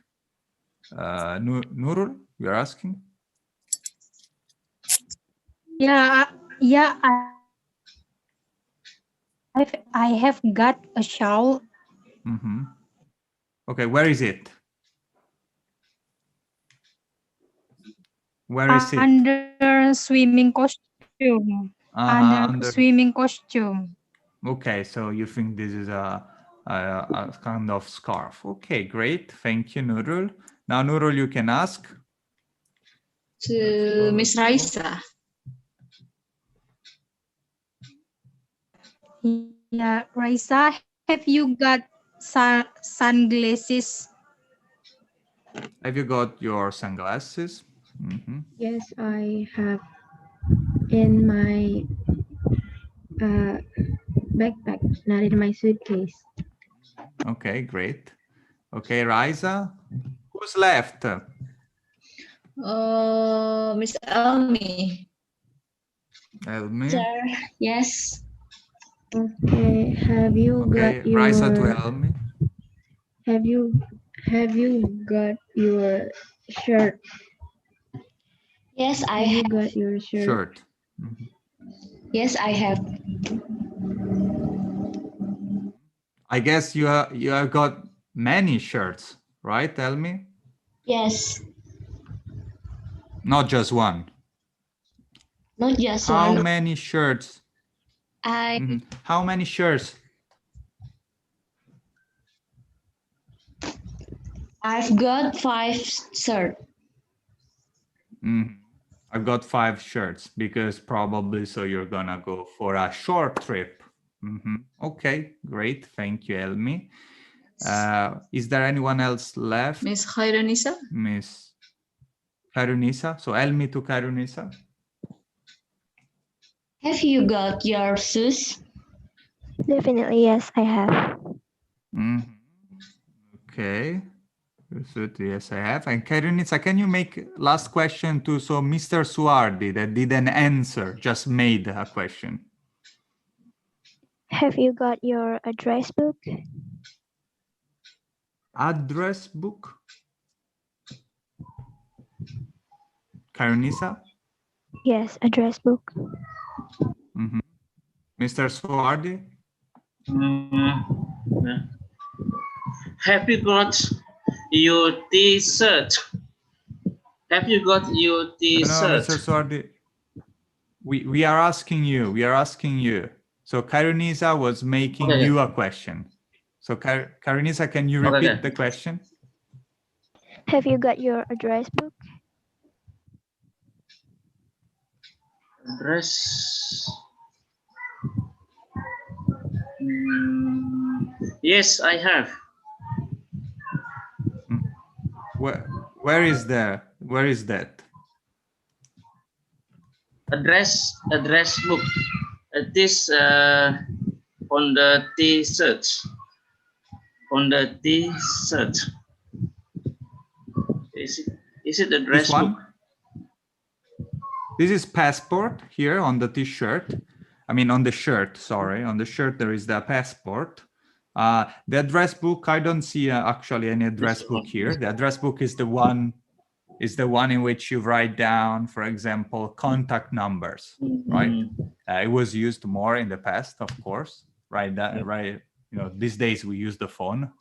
Nurul? You're asking? Yeah, I have got a shawl. Okay, where is it? Where is it? Under swimming costume. Under swimming costume. Okay, so you think this is a kind of scarf. Okay, great. Thank you, Nurul. Now, Nurul, you can ask. To Miss Raisa. Yeah, Raisa, have you got sunglasses? Have you got your sunglasses? Yes, I have in my backpack, not in my suitcase. Okay, great. Okay, Raisa, who's left? Miss Elmi. Elmi. Sir, yes. Okay, have you got your Raisa to Elmi. Have you got your shirt? Yes, I have. You got your shirt? Yes, I have. I guess you have got many shirts, right, Elmi? Yes. Not just one. Not just How one. How many shirts? How many shirts? I've got 5 shirts. I've got 5 shirts because probably so you're gonna go for a short trip. Okay, great. Thank you, Elmi. Is there anyone else left? Miss Khairunisa? Miss Khairunisa. So Elmi to Khairunisa. Have you got your shoes? Definitely, yes, I have. Okay. Yes, I have. And Karunica, can you make last question too? So Mr. Suardi that didn't answer, just made a question. Have you got your address book? Address book? Karunica? Yes, address book. Mr. Suardi? Have you got your T-shirt? Have you got your No, T-shirt? Mr. Suardi. We are asking you. We are asking you. So Karunica was making you a question. So Karunica, can you repeat the question? Have you got your address book? Address. Yes, I have. Where is that? Address book. It is on the T-shirt. On the T-shirt. Is it address This one? book? This is passport here on the T-shirt. I mean, on the shirt, sorry. On the shirt, there is the passport. The address book, I don't see actually any address book here. The address book is the one in which you write down, for example, contact numbers, right? It was used more in the past, of course, right? These days we use the phone,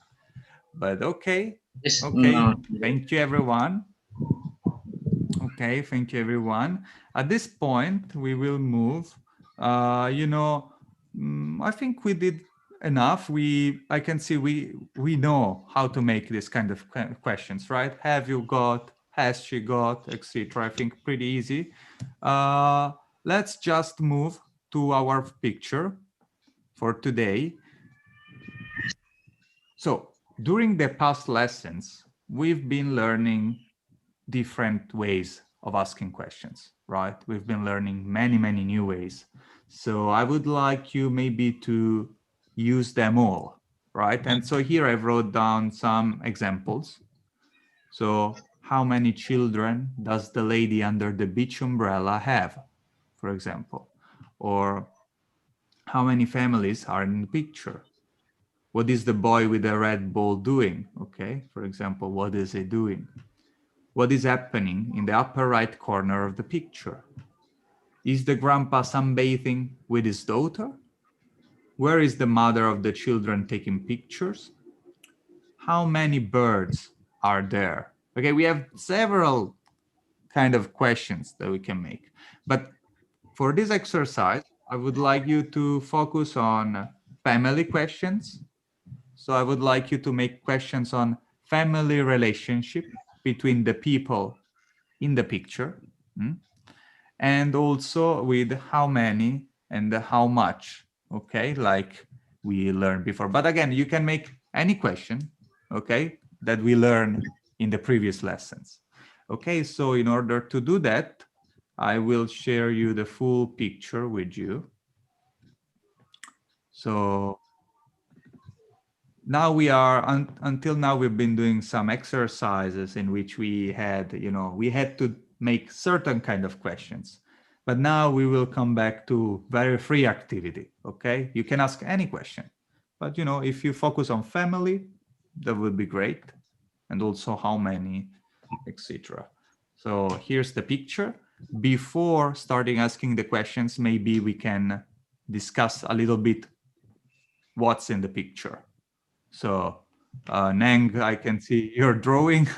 but okay. Thank you, everyone. Okay, thank you, everyone. At this point, we will move. I think we did enough. I can see we know how to make this kind of questions, right? Have you got? Has she got? Etc. I think pretty easy. Let's just move to our picture for today. So during the past lessons, we've been learning different ways of asking questions, right? We've been learning many new ways. So I would like you maybe to use them all, right? And so here I wrote down some examples. So how many children does the lady under the beach umbrella have, for example? Or how many families are in the picture? What is the boy with the red ball doing? Okay, for example, what is he doing? What is happening in the upper right corner of the picture? Is the grandpa sunbathing with his daughter? Where is the mother of the children taking pictures? How many birds are there? Okay, we have several kind of questions that we can make. But for this exercise, I would like you to focus on family questions. So I would like you to make questions on family relationship between the people in the picture, and also with how many and how much, okay, like we learned before. But again, you can make any question, okay, that we learned in the previous lessons. Okay, so in order to do that, I will share you the full picture with you. So now we are, until now we've been doing some exercises in which we had, we had to make certain kind of questions. But now we will come back to very free activity, okay? You can ask any question. But, if you focus on family, that would be great. And also how many, etc. So here's the picture. Before starting asking the questions, maybe we can discuss a little bit what's in the picture. So Nang, I can see your drawing.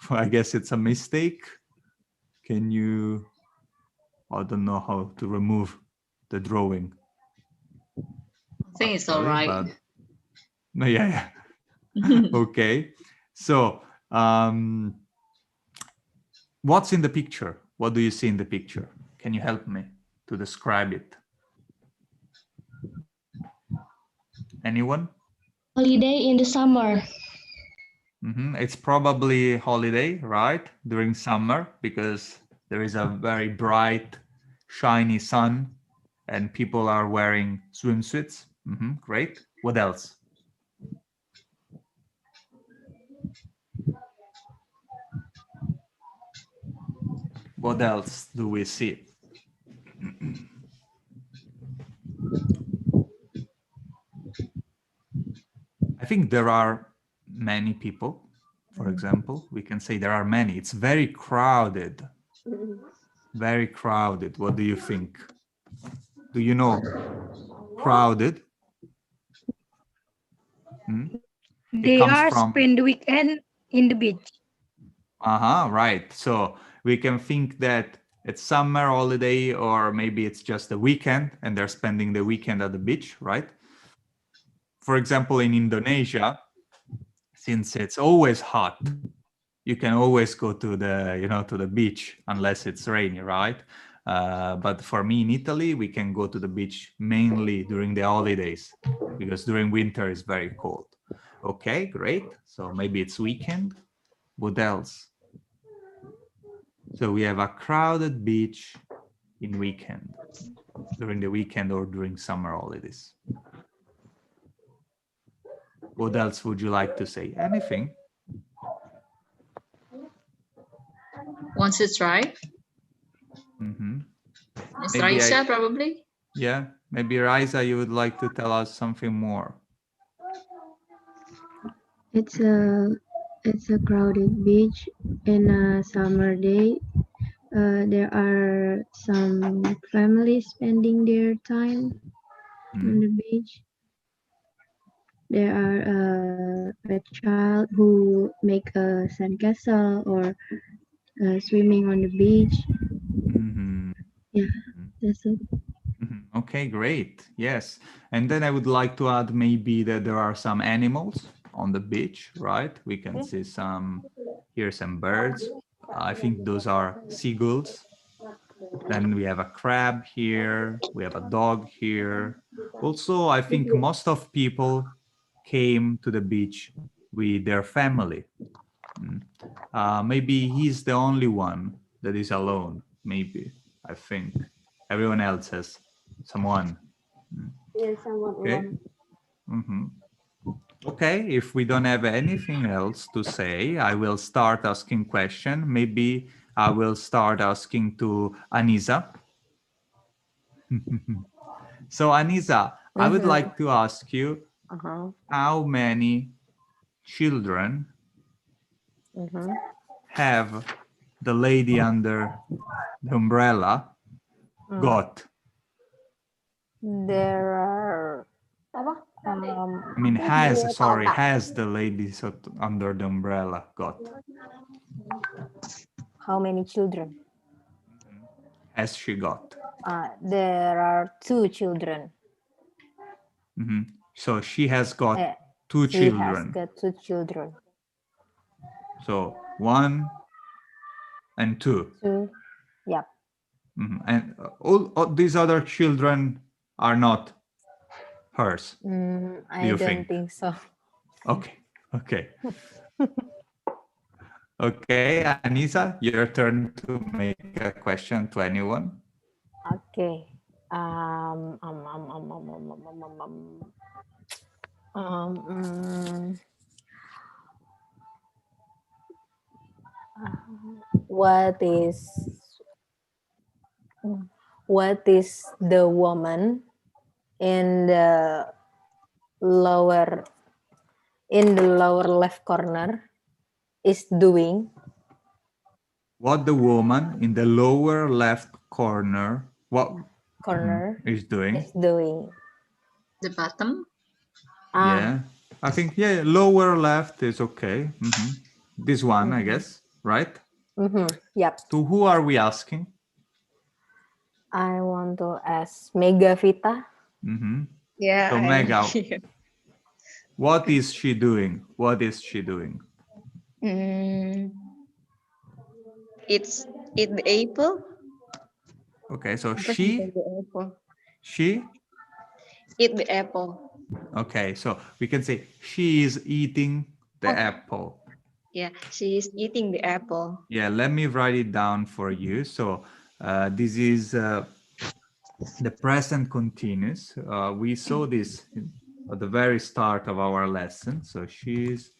I guess it's a mistake. Can you, I don't know how to remove the drawing. I think it's all right. But, no, yeah. Okay. So what's in the picture? What do you see in the picture? Can you help me to describe it? Anyone? Holiday in the summer. It's probably holiday, right? During summer, because there is a very bright, shiny sun and people are wearing swimsuits. Great. What else? What else do we see? I think there are many people. For example, we can say there are many. It's very crowded. Very crowded. What do you think? Do you know crowded? They are spend the weekend in the beach. Right. So we can think that it's summer holiday, or maybe it's just a weekend and they're spending the weekend at the beach, right? For example, in Indonesia, since it's always hot, you can always go to the, to the beach unless it's rainy, right? But for me in Italy, we can go to the beach mainly during the holidays because during winter it's very cold. Okay, great. So maybe it's weekend. What else? So we have a crowded beach in weekend, during the weekend or during summer holidays. What else would you like to say? Anything? Want to try? It's Raisha, probably. Yeah, maybe Raisa, you would like to tell us something more. It's a crowded beach in a summer day. There are some families spending their time on the beach. There are a child who make a sandcastle or swimming on the beach. Yeah, that's it. Okay, great. Yes. And then I would like to add maybe that there are some animals on the beach, right? We can see some birds. I think those are seagulls. Then we have a crab here. We have a dog here. Also, I think most of people came to the beach with their family. Maybe he's the only one that is alone. Maybe, I think. Everyone else has someone. Yeah, someone alone. Okay, if we don't have anything else to say, I will start asking question. Maybe I will start asking to Anisa. So Anisa, I would like to ask you how many children have the lady under the umbrella got? There are I mean, has the lady under the umbrella got? How many children? Has she got? There are 2 children. So she has got 2 children. She has got 2 children. So 1 and 2. 2, yep. And all these other children are not hers. I don't think so. Okay. Okay, Anisa, your turn to make a question to anyone. Okay. What is the woman in the lower left corner is doing? What the woman in the lower left corner is doing? The bottom. Yeah, I think lower left is okay. This one, I guess, right? Yep. To who are we asking? I want to ask Mega Vita. Yeah. So Mega, what is she doing? It's eat the apple. Okay, so she eat the apple. Okay, so we can say she is eating the apple. Yeah, she is eating the apple. Yeah, let me write it down for you. So this is the present continuous. We saw this at the very start of our lesson. So she's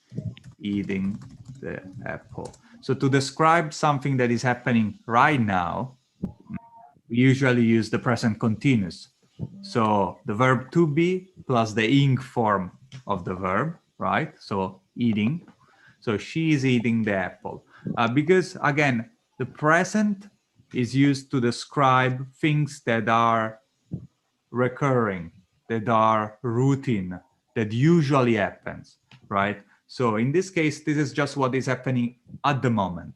eating the apple. So to describe something that is happening right now, we usually use the present continuous. So the verb to be plus the ing form of the verb, right? So eating. So she is eating the apple. Because again, the present is used to describe things that are recurring, that are routine, that usually happens, right? So in this case, this is just what is happening at the moment.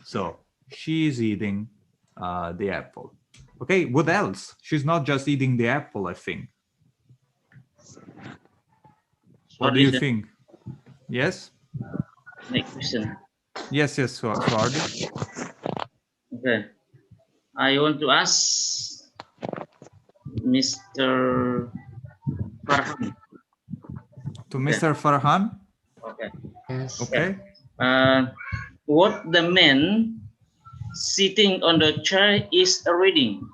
So she is eating the apple. Okay, what else? She's not just eating the apple, I think. What do you think? Yes? Next question. Yes, Swardi. Okay. I want to ask Mr. Farhan. To Mr. Farhan? Okay. Yes. Okay. What the man sitting on the chair is reading?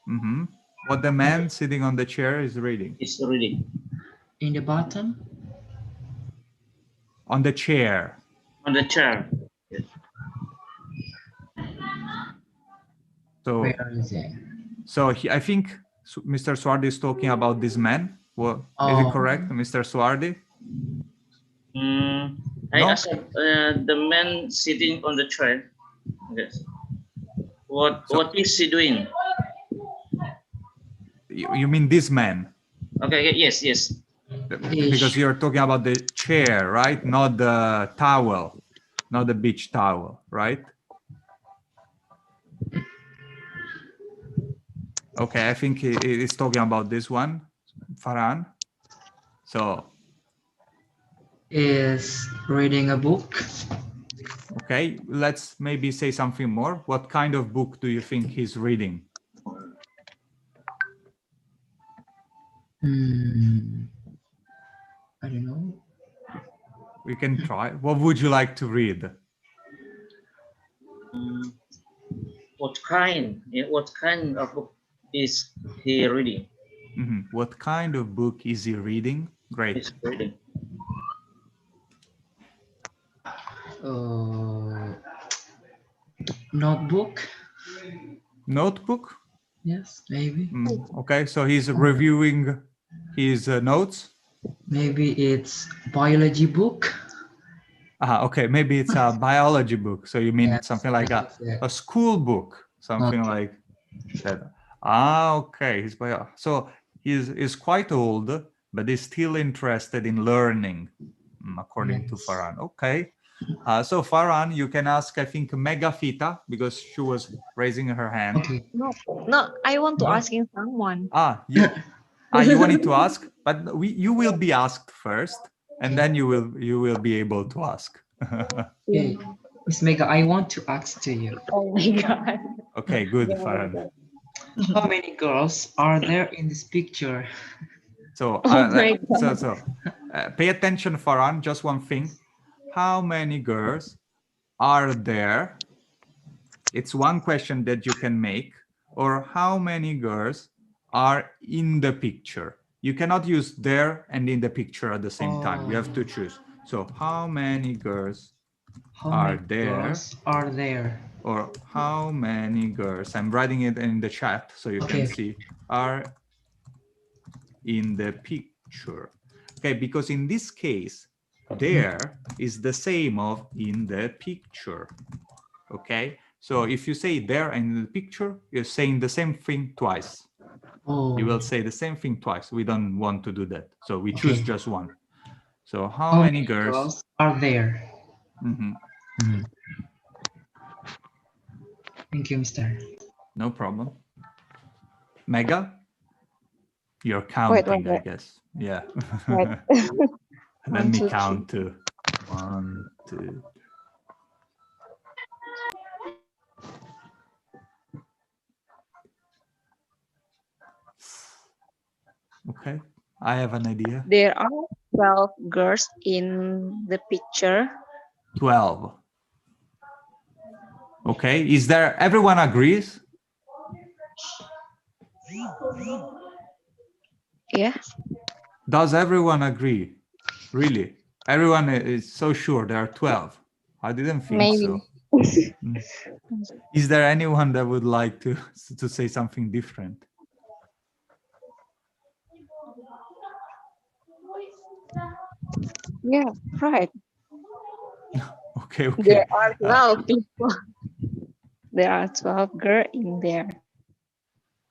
Mm-hmm. What the man sitting on the chair is reading? Is reading. In the bottom? On the chair. On the chair. Yes. So, where is it? So I think Mr. Swardi is talking about this man. Well, is it correct, Mr. Swardi? I asked the man sitting on the chair. Yes. What is he doing? You mean this man? Okay. Yes. Because you're talking about the chair, right? Not the towel, not the beach towel, right? Okay, I think he is talking about this one, Farhan. So is reading a book. Okay, let's maybe say something more. What kind of book do you think he's reading? I don't know. We can try. What would you like to read? What kind of book is he reading? What kind of book is he reading? Great. He's reading. Notebook. Notebook? Yes, maybe. Okay, so he's reviewing his notes. Maybe it's biology book. Okay, maybe it's a biology book. So you mean something like a school book, something like that. Okay, he's bio. So he's quite old, but he's still interested in learning, according to Farhan. Okay. So Farhan, you can ask, I think, Megafita, because she was raising her hand. Okay. No, I want to asking someone. You wanted to ask, but you will be asked first, and then you will be able to ask. Okay, Miss Mega, I want to ask to you. Oh my God. Okay, good, Farhan. How many girls are there in this picture? So, pay attention, Farhan. Just one thing. How many girls are there? It's one question that you can make. Or how many girls are in the picture? You cannot use there and in the picture at the same time. You have to choose. So how many girls are there? Or how many girls, I'm writing it in the chat so you can see, are in the picture. Okay, because in this case, there is the same of in the picture. Okay, so if you say there and in the picture, you're saying the same thing twice. You will say the same thing twice. We don't want to do that. So we choose just one. So how many girls are there? Thank you, Mr. No problem. Mega? You're counting, I guess. Yeah. Let me count too. 1, 2. Okay, I have an idea. There are 12 girls in the picture. 12. Okay, is there, everyone agrees? Yeah. Does everyone agree? Really? Everyone is so sure there are 12. I didn't think Maybe. so. Mm. Is there anyone that would like to say something different? Yeah, right. Okay. There are 12 people. There are 12 girls in there.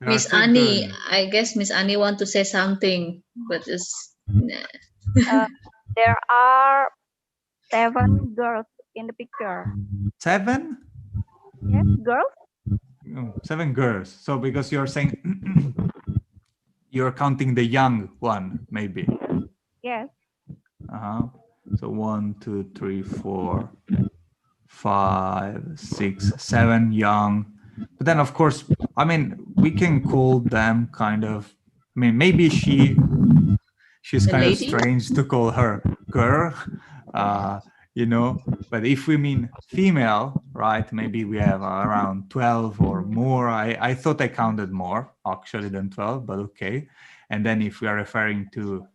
Miss Annie, I guess Miss Annie want to say something, but it's There are 7 girls in the picture. 7? Yes, girls. Oh, 7 girls. So because you're saying you're counting the young one, maybe. Yes. So 1, 2, 3, 4, 5, 6, 7 young. But then, of course, I mean, we can call them kind of. I mean, maybe she's kind of strange to call her girl, you know. But if we mean female, right? Maybe we have around 12 or more. I thought I counted more actually than 12, but okay. And then if we are referring to,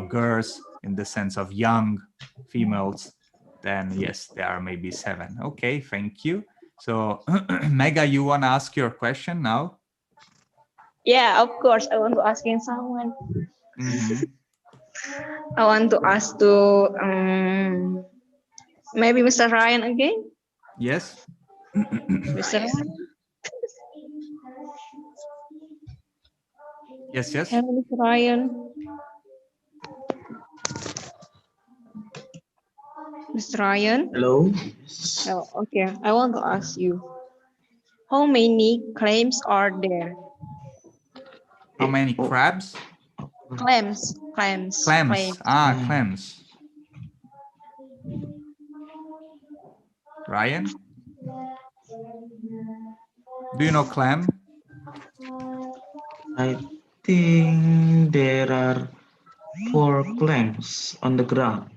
girls in the sense of young females, then yes, there are maybe 7. Okay, thank you. So Mega, you want to ask your question now? Yeah, of course. I want to ask someone. I want to ask to maybe Mr. Ryan again. Yes. Mr. Ryan. Yes, yes. Hello, Mr. Ryan. Mr. Ryan. Hello. Oh, okay. I want to ask you, how many claims are there? How many crabs? Clams. Clams. Clams. Ryan? Do you know clam? I think there are 4 clams on the ground.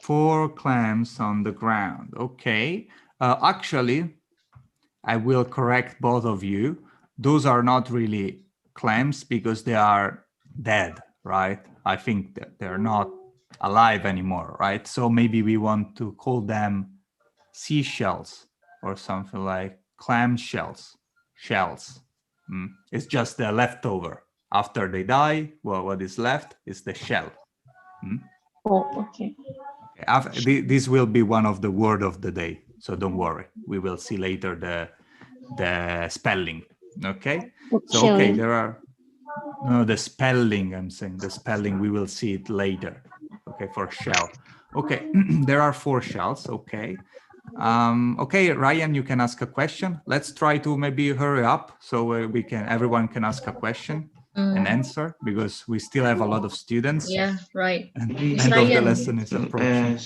4 clams on the ground. Okay. Actually, I will correct both of you. Those are not really clams because they are dead, right? I think that they're not alive anymore, right? So maybe we want to call them seashells or something like clam shells. It's just the leftover. After they die, well, what is left is the shell. Oh, okay. This will be one of the word of the day, so don't worry. We will see later the spelling. Okay. So okay, there are the spelling. I'm saying the spelling. We will see it later. Okay, for shell. Okay, there are 4 shells. Okay. Okay, Ryan, you can ask a question. Let's try to maybe hurry up so everyone can ask a question and answer because we still have a lot of students. Yeah, right. And the end of the lesson is approaching.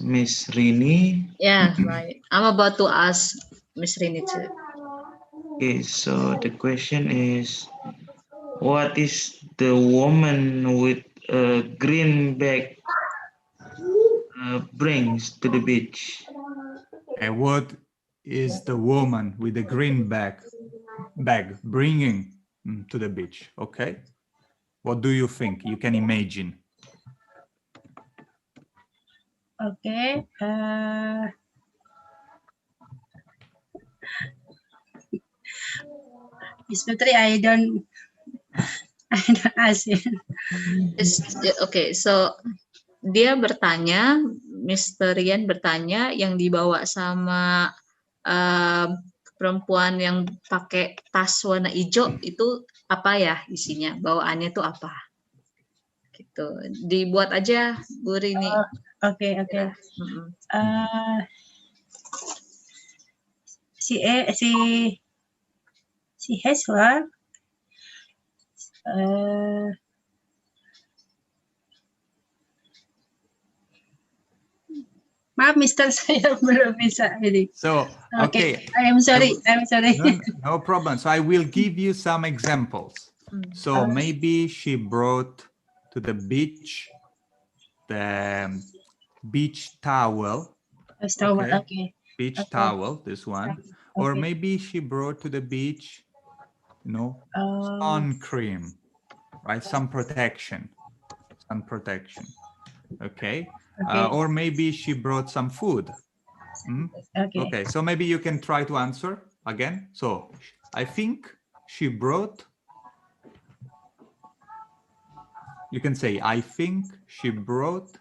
Miss Rini. Yeah, right. I'm about to ask Miss Rini too. Okay, so the question is, what is the woman with a green bag brings to the beach? And what is the woman with the green bag bringing to the beach? Okay. What do you think? You can imagine. Okay. Miss Putri, I don't ask you. Okay, so dia bertanya, Mr. Rian bertanya yang dibawa sama perempuan yang pakai tas warna hijau itu apa ya isinya? Bawaannya itu apa? Gitu. Dibuat aja Bu Rini. Okay. She has what? Maaf, Mister, saya belum bisa ini. So, okay. I'm sorry. No problem. So I will give you some examples. So maybe she brought to the beach the beach towel. Okay. Beach towel, this one. Or maybe she brought to the beach sun cream, right? Sun protection. Okay. Or maybe she brought some food. Okay, so maybe you can try to answer again. So I think she brought, you can say, I think she brought.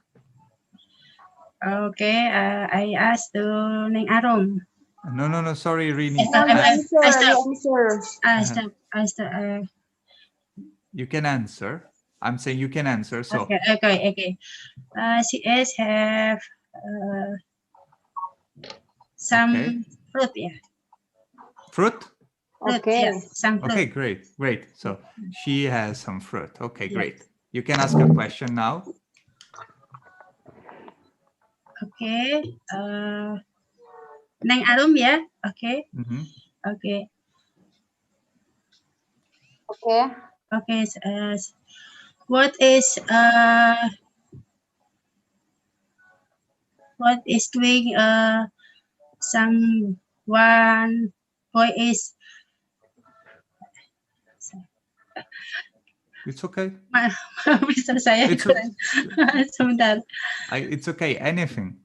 Okay, I asked to Neng Arum. No, sorry, Rini. I stop. You can answer. I'm saying you can answer. So okay. She is have some fruit, yeah. Fruit? Okay. Yeah, some fruit. Okay, great. So she has some fruit. Okay, great. You can ask a question now. Okay. Neng Arum, yeah. Okay. Okay. Okay. What is doing someone boy is It's okay. Bisa saya kurang. Sebentar. It's okay. Anything.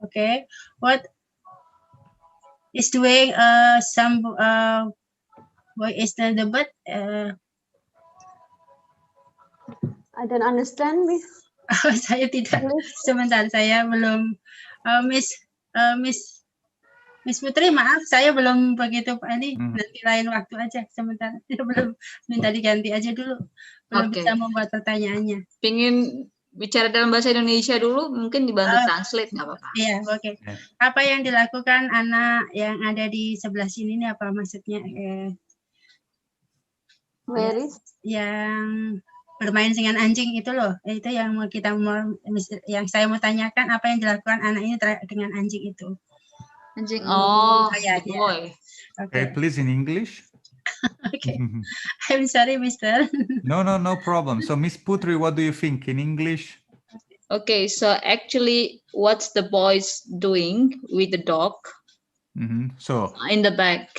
Okay. What is doing some boy is the but I don't understand, Miss. Saya tidak. Sebentar, saya belum Miss Putri, maaf, saya belum begitu ini. Nanti lain waktu aja, sebentar. Belum minta diganti aja dulu. Belum bisa membuat pertanyaannya. Pingin bicara dalam bahasa Indonesia dulu, mungkin dibantu translate, nggak apa-apa. Iya, oke. Apa yang dilakukan anak yang ada di sebelah sini ini apa maksudnya? Yang bermain dengan anjing itu loh, itu yang yang saya mau tanyakan, apa yang dilakukan anak ini dengan anjing itu? Anjing, ya. Okay, please in English. Okay. I'm sorry, Mister. No problem. So Miss Putri, what do you think in English? Okay, so actually, what's the boys doing with the dog? So in the back.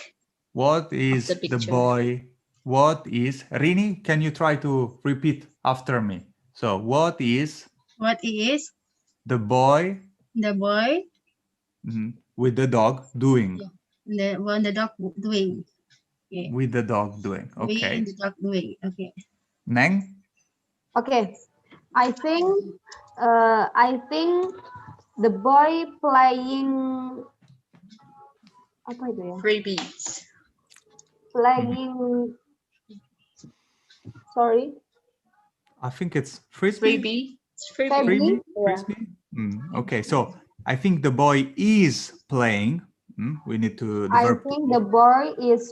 What is the boy? What is Rini? Can you try to repeat after me? So what is the boy? The boy. With the dog doing. The dog doing. Okay. With the dog doing. Okay. With the dog doing. Okay. Neng? Okay. I think the boy playing apa itu ya? Freebies. Playing. Sorry. I think it's frisbee. Frisbee. Frisbee. Okay, so I think the boy is playing. We need to. I think the boy is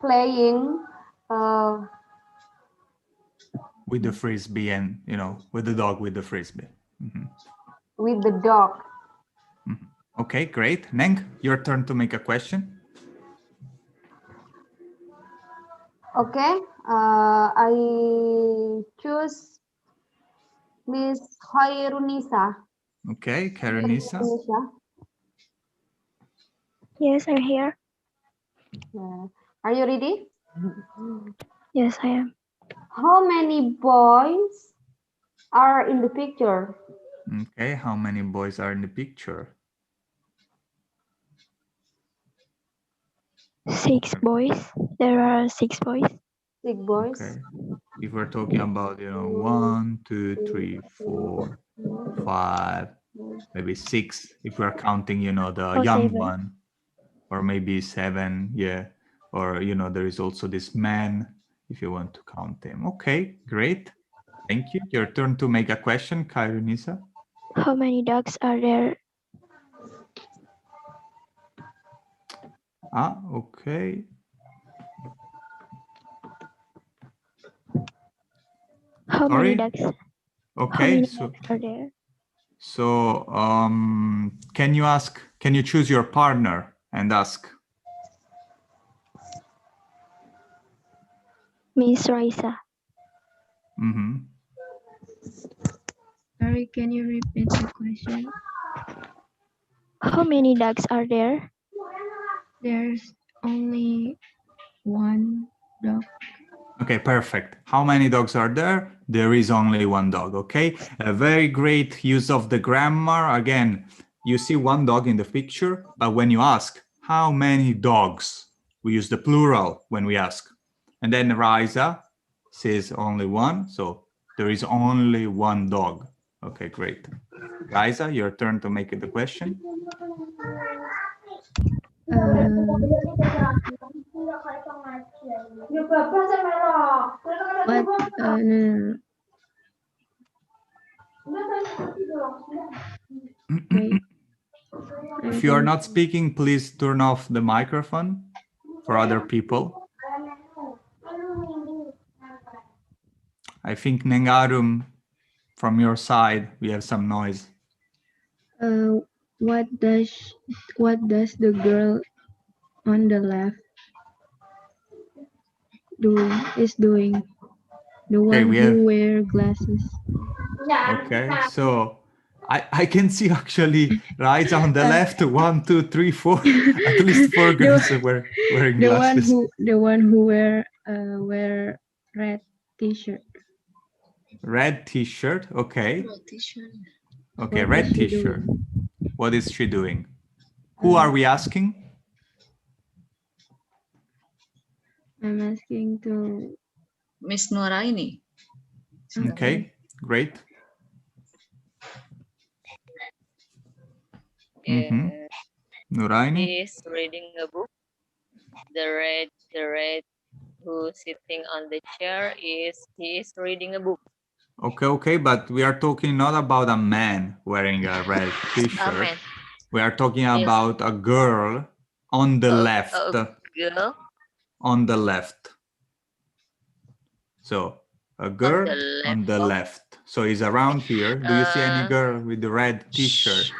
playing with the frisbee and with the dog with the frisbee. With the dog. Okay, great. Neng, your turn to make a question. Okay, I choose Miss Khairunisa. Okay, Khairunisa. Yes, I'm here. Are you ready? Yes, I am. How many boys are in the picture? Okay, how many boys are in the picture? 6 boys. There are 6 boys. 6 boys. Okay. If we're talking about 1, 2, 3, 4, 5, maybe 6. If we're counting, the young 7. one, or maybe 7, yeah. Or there is also this man, if you want to count them. Okay, great. Thank you. Your turn to make a question, Khairunisa. How many dogs are there? Okay. How many dogs? Okay, dogs are there? So can you choose your partner and ask? Miss Raisa. Sorry, can you repeat the question? How many dogs are there? There's only one dog. Okay, perfect. How many dogs are there? There is only one dog, okay? A very great use of the grammar. Again, you see one dog in the picture, but when you ask, how many dogs? We use the plural when we ask. And then Raisa says only one, so there is only one dog. Okay, great. Raisa, your turn to make the question. If you are not speaking, please turn off the microphone for other people. I think Nengarum, from your side, we have some noise. What does the girl on the left doing? The one who wear glasses. Okay, so I can see actually right on the left, 1, 2, 3, 4, at least 4 girls are wearing glasses. The one who wear red t-shirt. Red t-shirt, okay. Red t-shirt. Okay, red t-shirt. What is she doing? Who are we asking? I'm asking to Miss Nuraini. Okay, great. Nuraini? He is reading a book. The red who's sitting on the chair he is reading a book. Okay, but we are talking not about a man wearing a red t-shirt. We are talking about a girl on the left. A girl? On the left. So, a girl on the left. So, it's around here. Do you see any girl with the red t-shirt?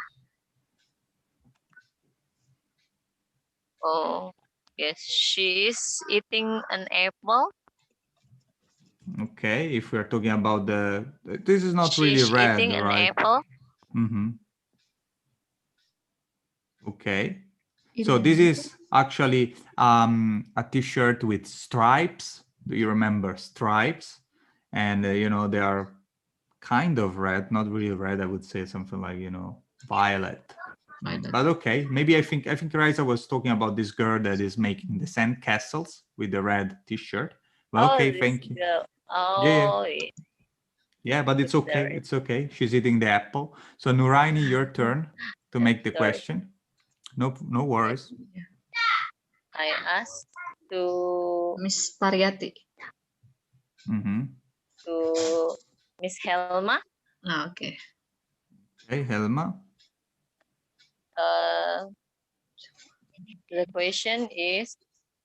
Oh, yes, she is eating an apple. Okay, if we're talking about this is not really red, eating right? An apple. Okay, so this is actually a t-shirt with stripes. Do you remember stripes? And you know, they are kind of red, not really red. I would say something like, you know, violet. But okay, maybe I think Raisa was talking about this girl that is making the sand castles with the red t-shirt. Well, okay, thank you. Oh, yeah, but it's okay. It's okay. She's eating the apple. So Nuraini, your turn to make the question. No worries. I asked to Miss Pariyati. To Miss Helma. Okay. Hey, Helma. The question is,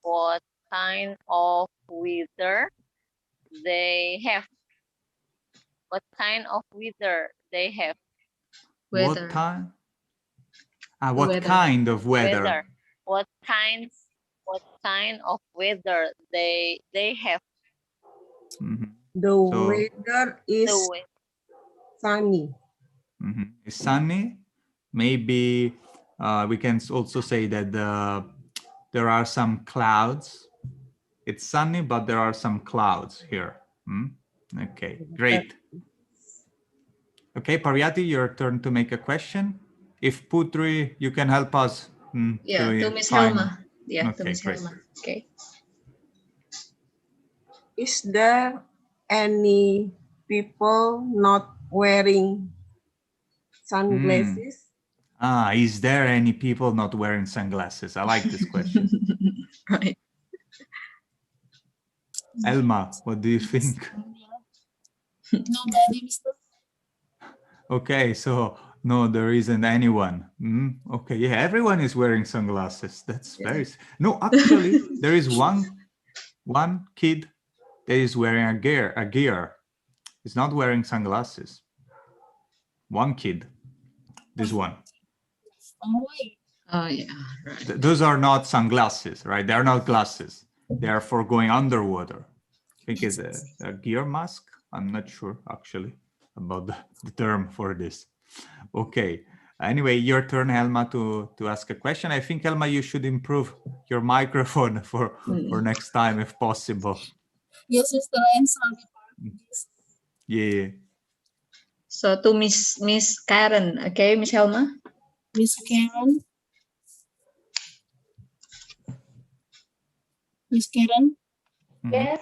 what kind of weather they have? What kind of weather they have? What time? What kind of weather? What kind of weather they have? The weather is sunny. It's sunny. Maybe we can also say that there are some clouds. It's sunny, but there are some clouds here. Okay, great. Okay, Pariyati, your turn to make a question. If Putri, you can help us. To Miss Helma. Yeah, to Miss great. Helma. Okay. Is there any people not wearing sunglasses? Is there any people not wearing sunglasses? I like this question. Right. Elma, what do you think? Nobody, Mr. Okay, so no, there isn't anyone. Okay, yeah, everyone is wearing sunglasses. That's very... No, actually, there is one kid that is wearing a gear. He's not wearing sunglasses. One kid. This one. Oh, yeah, right. Those are not sunglasses, right? They are not glasses. They are for going underwater. I think it's a gear mask. I'm not sure, actually, about the term for this. Okay. Anyway, your turn, Helma, to ask a question. I think, Helma, you should improve your microphone for next time if possible. Yes, Mr. I'm sorry for this. Yeah. So to Miss Karen, okay, Miss Helma. Miss Karen. Miss Karen. Yes.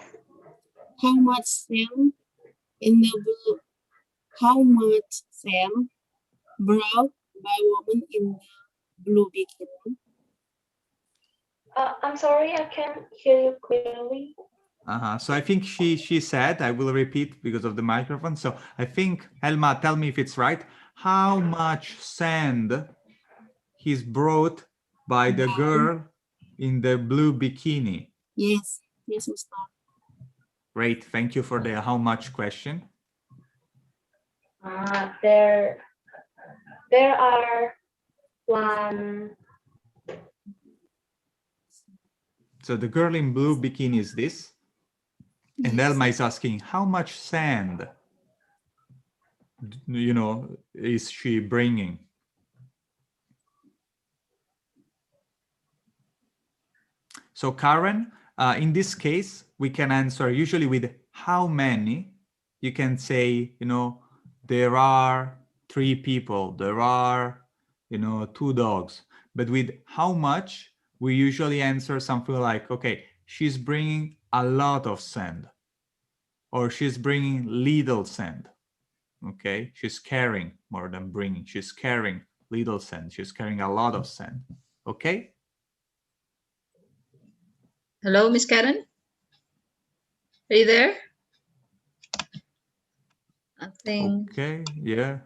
How much sand in the blue? How much sand brought by woman in the blue bikini? I'm sorry, I can't hear you clearly. So I think she said, I will repeat because of the microphone. So I think, Helma, tell me if it's right. How much sand he's brought by the girl in the blue bikini? Yes, yes, Mr. Great, thank you for the how much question. There are one. So the girl in blue bikini is this. And Elma is asking, how much sand, is she bringing? So Karen, in this case, we can answer usually with how many. You can say, there are 3 people, there are, 2 dogs. But with how much, we usually answer something like, okay, she's bringing a lot of sand. Or she's bringing little sand. Okay, she's carrying more than bringing. She's carrying little sand. She's carrying a lot of sand. Okay. Hello, Miss Karen. Are you there? I think. Okay. Yeah.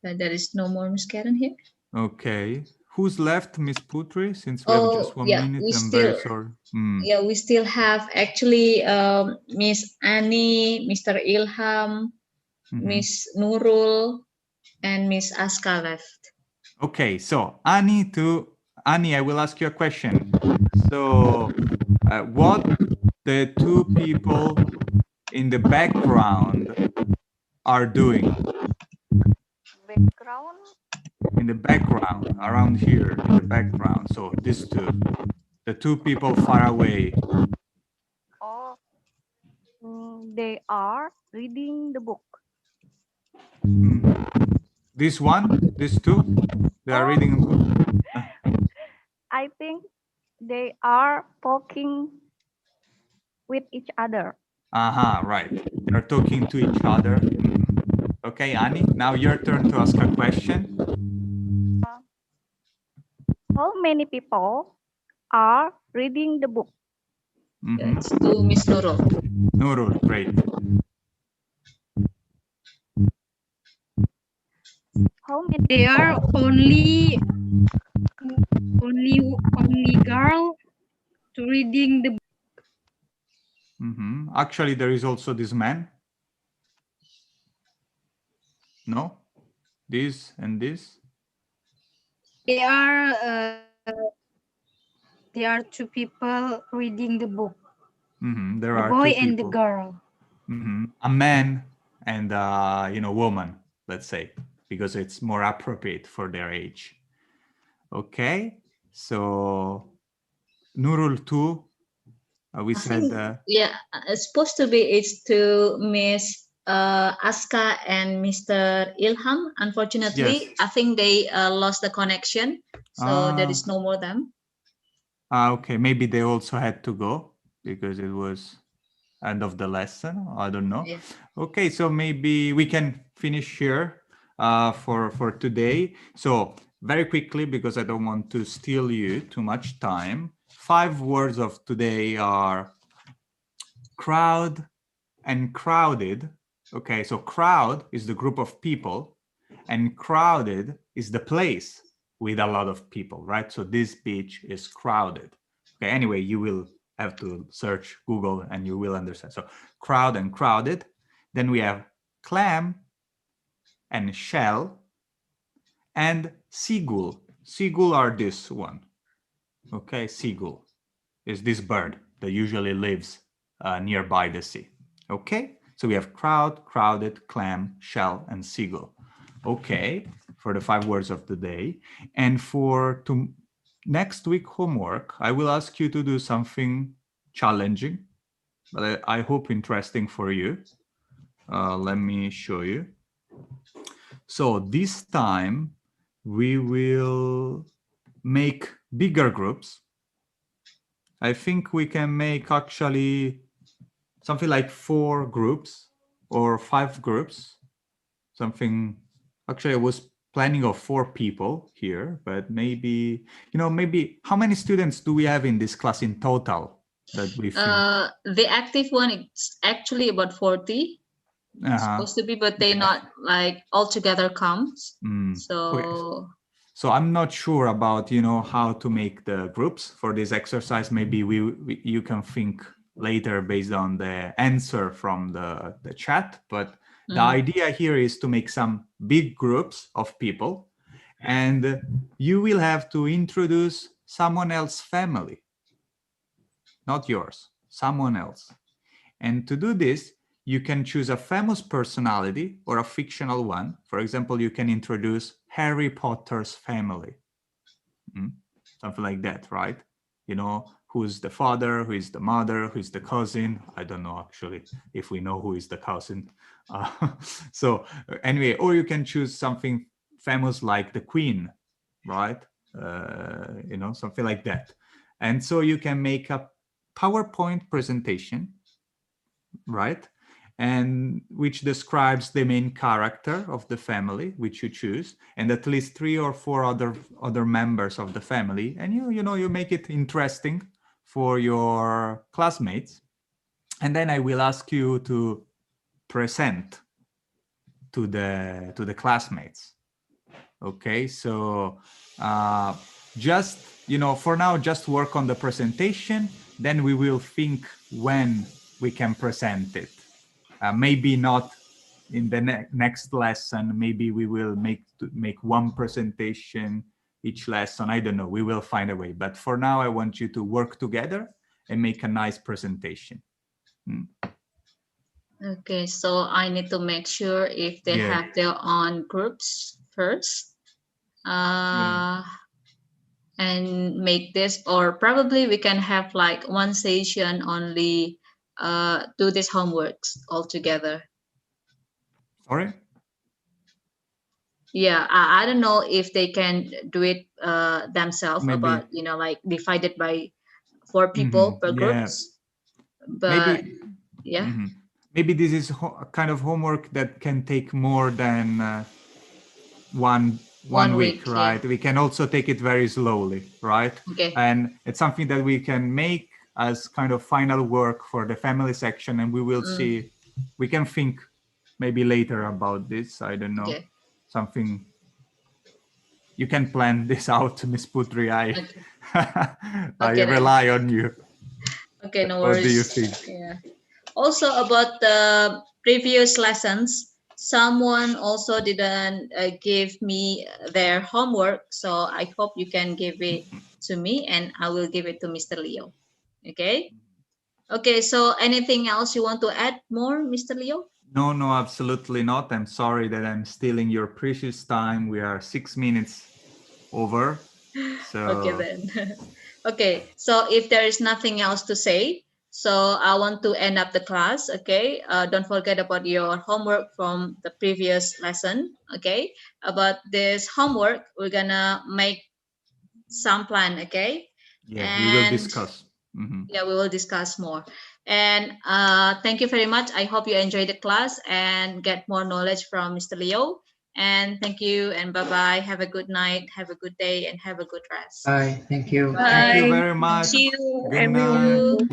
There is no more Miss Karen here. Okay. Who's left, Miss Putri? Since we have just 1 minute, I'm very sorry. Yeah, we still have actually Miss Annie, Mr. Ilham, Miss Nurul, and Miss Aska left. Okay, so Annie, I will ask you a question. So what the 2 people in the background are doing? Background? In the background, around here, in the background. So these 2, the 2 people far away. Oh, they are reading the book. This one, these 2, they are reading a book. I think they are talking with each other. Right. They're talking to each other. Okay, Annie, now your turn to ask a question. How many people are reading the book? Let's do Miss Nurul. Nurul, great. How many? They are only girl to reading the book. Actually, there is also this man. No? This and this? They are 2 people reading the book. There The are boy 2 and the people. girl. A man and woman, let's say, because it's more appropriate for their age. Okay, so Nurul 2, we said. Yeah, it's supposed to be it's to Miss Aska and Mr. Ilham. Unfortunately, Yes. I think they lost the connection, so there is no more them. Okay, maybe they also had to go because it was end of the lesson. I don't know. Yeah. Okay, so maybe we can finish here for today. So very quickly, because I don't want to steal you too much time. 5 words of today are crowd and crowded. Okay, so crowd is the group of people and crowded is the place with a lot of people, right? So this beach is crowded. Okay, anyway, you will have to search Google and you will understand. So crowd and crowded. Then we have clam and shell and seagull. Seagull are this one. Okay, seagull is this bird that usually lives nearby the sea. Okay, so we have crowd, crowded, clam, shell, and seagull. Okay, for the 5 words of the day. And for next week homework, I will ask you to do something challenging, but I hope interesting for you. Let me show you. So this time we will make bigger groups. I think we can make actually something like 4 groups or 5 groups. Something, actually I was planning of 4 people here, but maybe, maybe how many students do we have in this class in total that we think? The active one, it's actually about 40. Supposed to be, but they not like all together comes. So okay. So I'm not sure about how to make the groups for this exercise. Maybe you can think later based on the answer from the chat, but the idea here is to make some big groups of people, and you will have to introduce someone else's family, not yours, someone else. And to do this, you can choose a famous personality or a fictional one. For example, you can introduce Harry Potter's family. Something like that, right? Who's the father, who is the mother, who is the cousin. I don't know actually if we know who is the cousin. So anyway, or you can choose something famous like the Queen, right? Something like that. And so you can make a PowerPoint presentation, right? And which describes the main character of the family which you choose, and at least 3 or 4 other members of the family, and you make it interesting for your classmates. And then I will ask you to present to the classmates. Okay, so just for now, just work on the presentation, then we will think when we can present it. Maybe not in the next lesson. Maybe we will make one presentation each lesson. I don't know. We will find a way. But for now, I want you to work together and make a nice presentation. Okay, so I need to make sure if they have their own groups first. And make this, or probably we can have like one session only do this homeworks all together. Sorry? Yeah, I don't know if they can do it themselves. Maybe. About like divided by 4 people per groups. But maybe, maybe this is a kind of homework that can take more than one week, right? We can also take it very slowly, right? Okay. And it's something that we can make as kind of final work for the family section, and we will see. We can think maybe later about this. I don't know. Something you can plan this out, Miss Putri. I rely on you. Okay, no worries. What do you think? Yeah. Also about the previous lessons, someone also didn't give me their homework, so I hope you can give it to me and I will give it to Mr. Leo. Okay? Okay, so anything else you want to add more, Mr. Leo? No, absolutely not. I'm sorry that I'm stealing your precious time. We are 6 minutes over. So okay then. Okay, so if there is nothing else to say, so I want to end up the class. Okay, don't forget about your homework from the previous lesson. Okay, about this homework, we're gonna make some plan. Okay, we will discuss. Yeah, we will discuss more. And thank you very much. I hope you enjoyed the class and get more knowledge from Mr. Leo. And thank you and bye-bye. Have a good night. Have a good day and have a good rest. Bye. Thank you. Thank you very much. Thank you, Good night.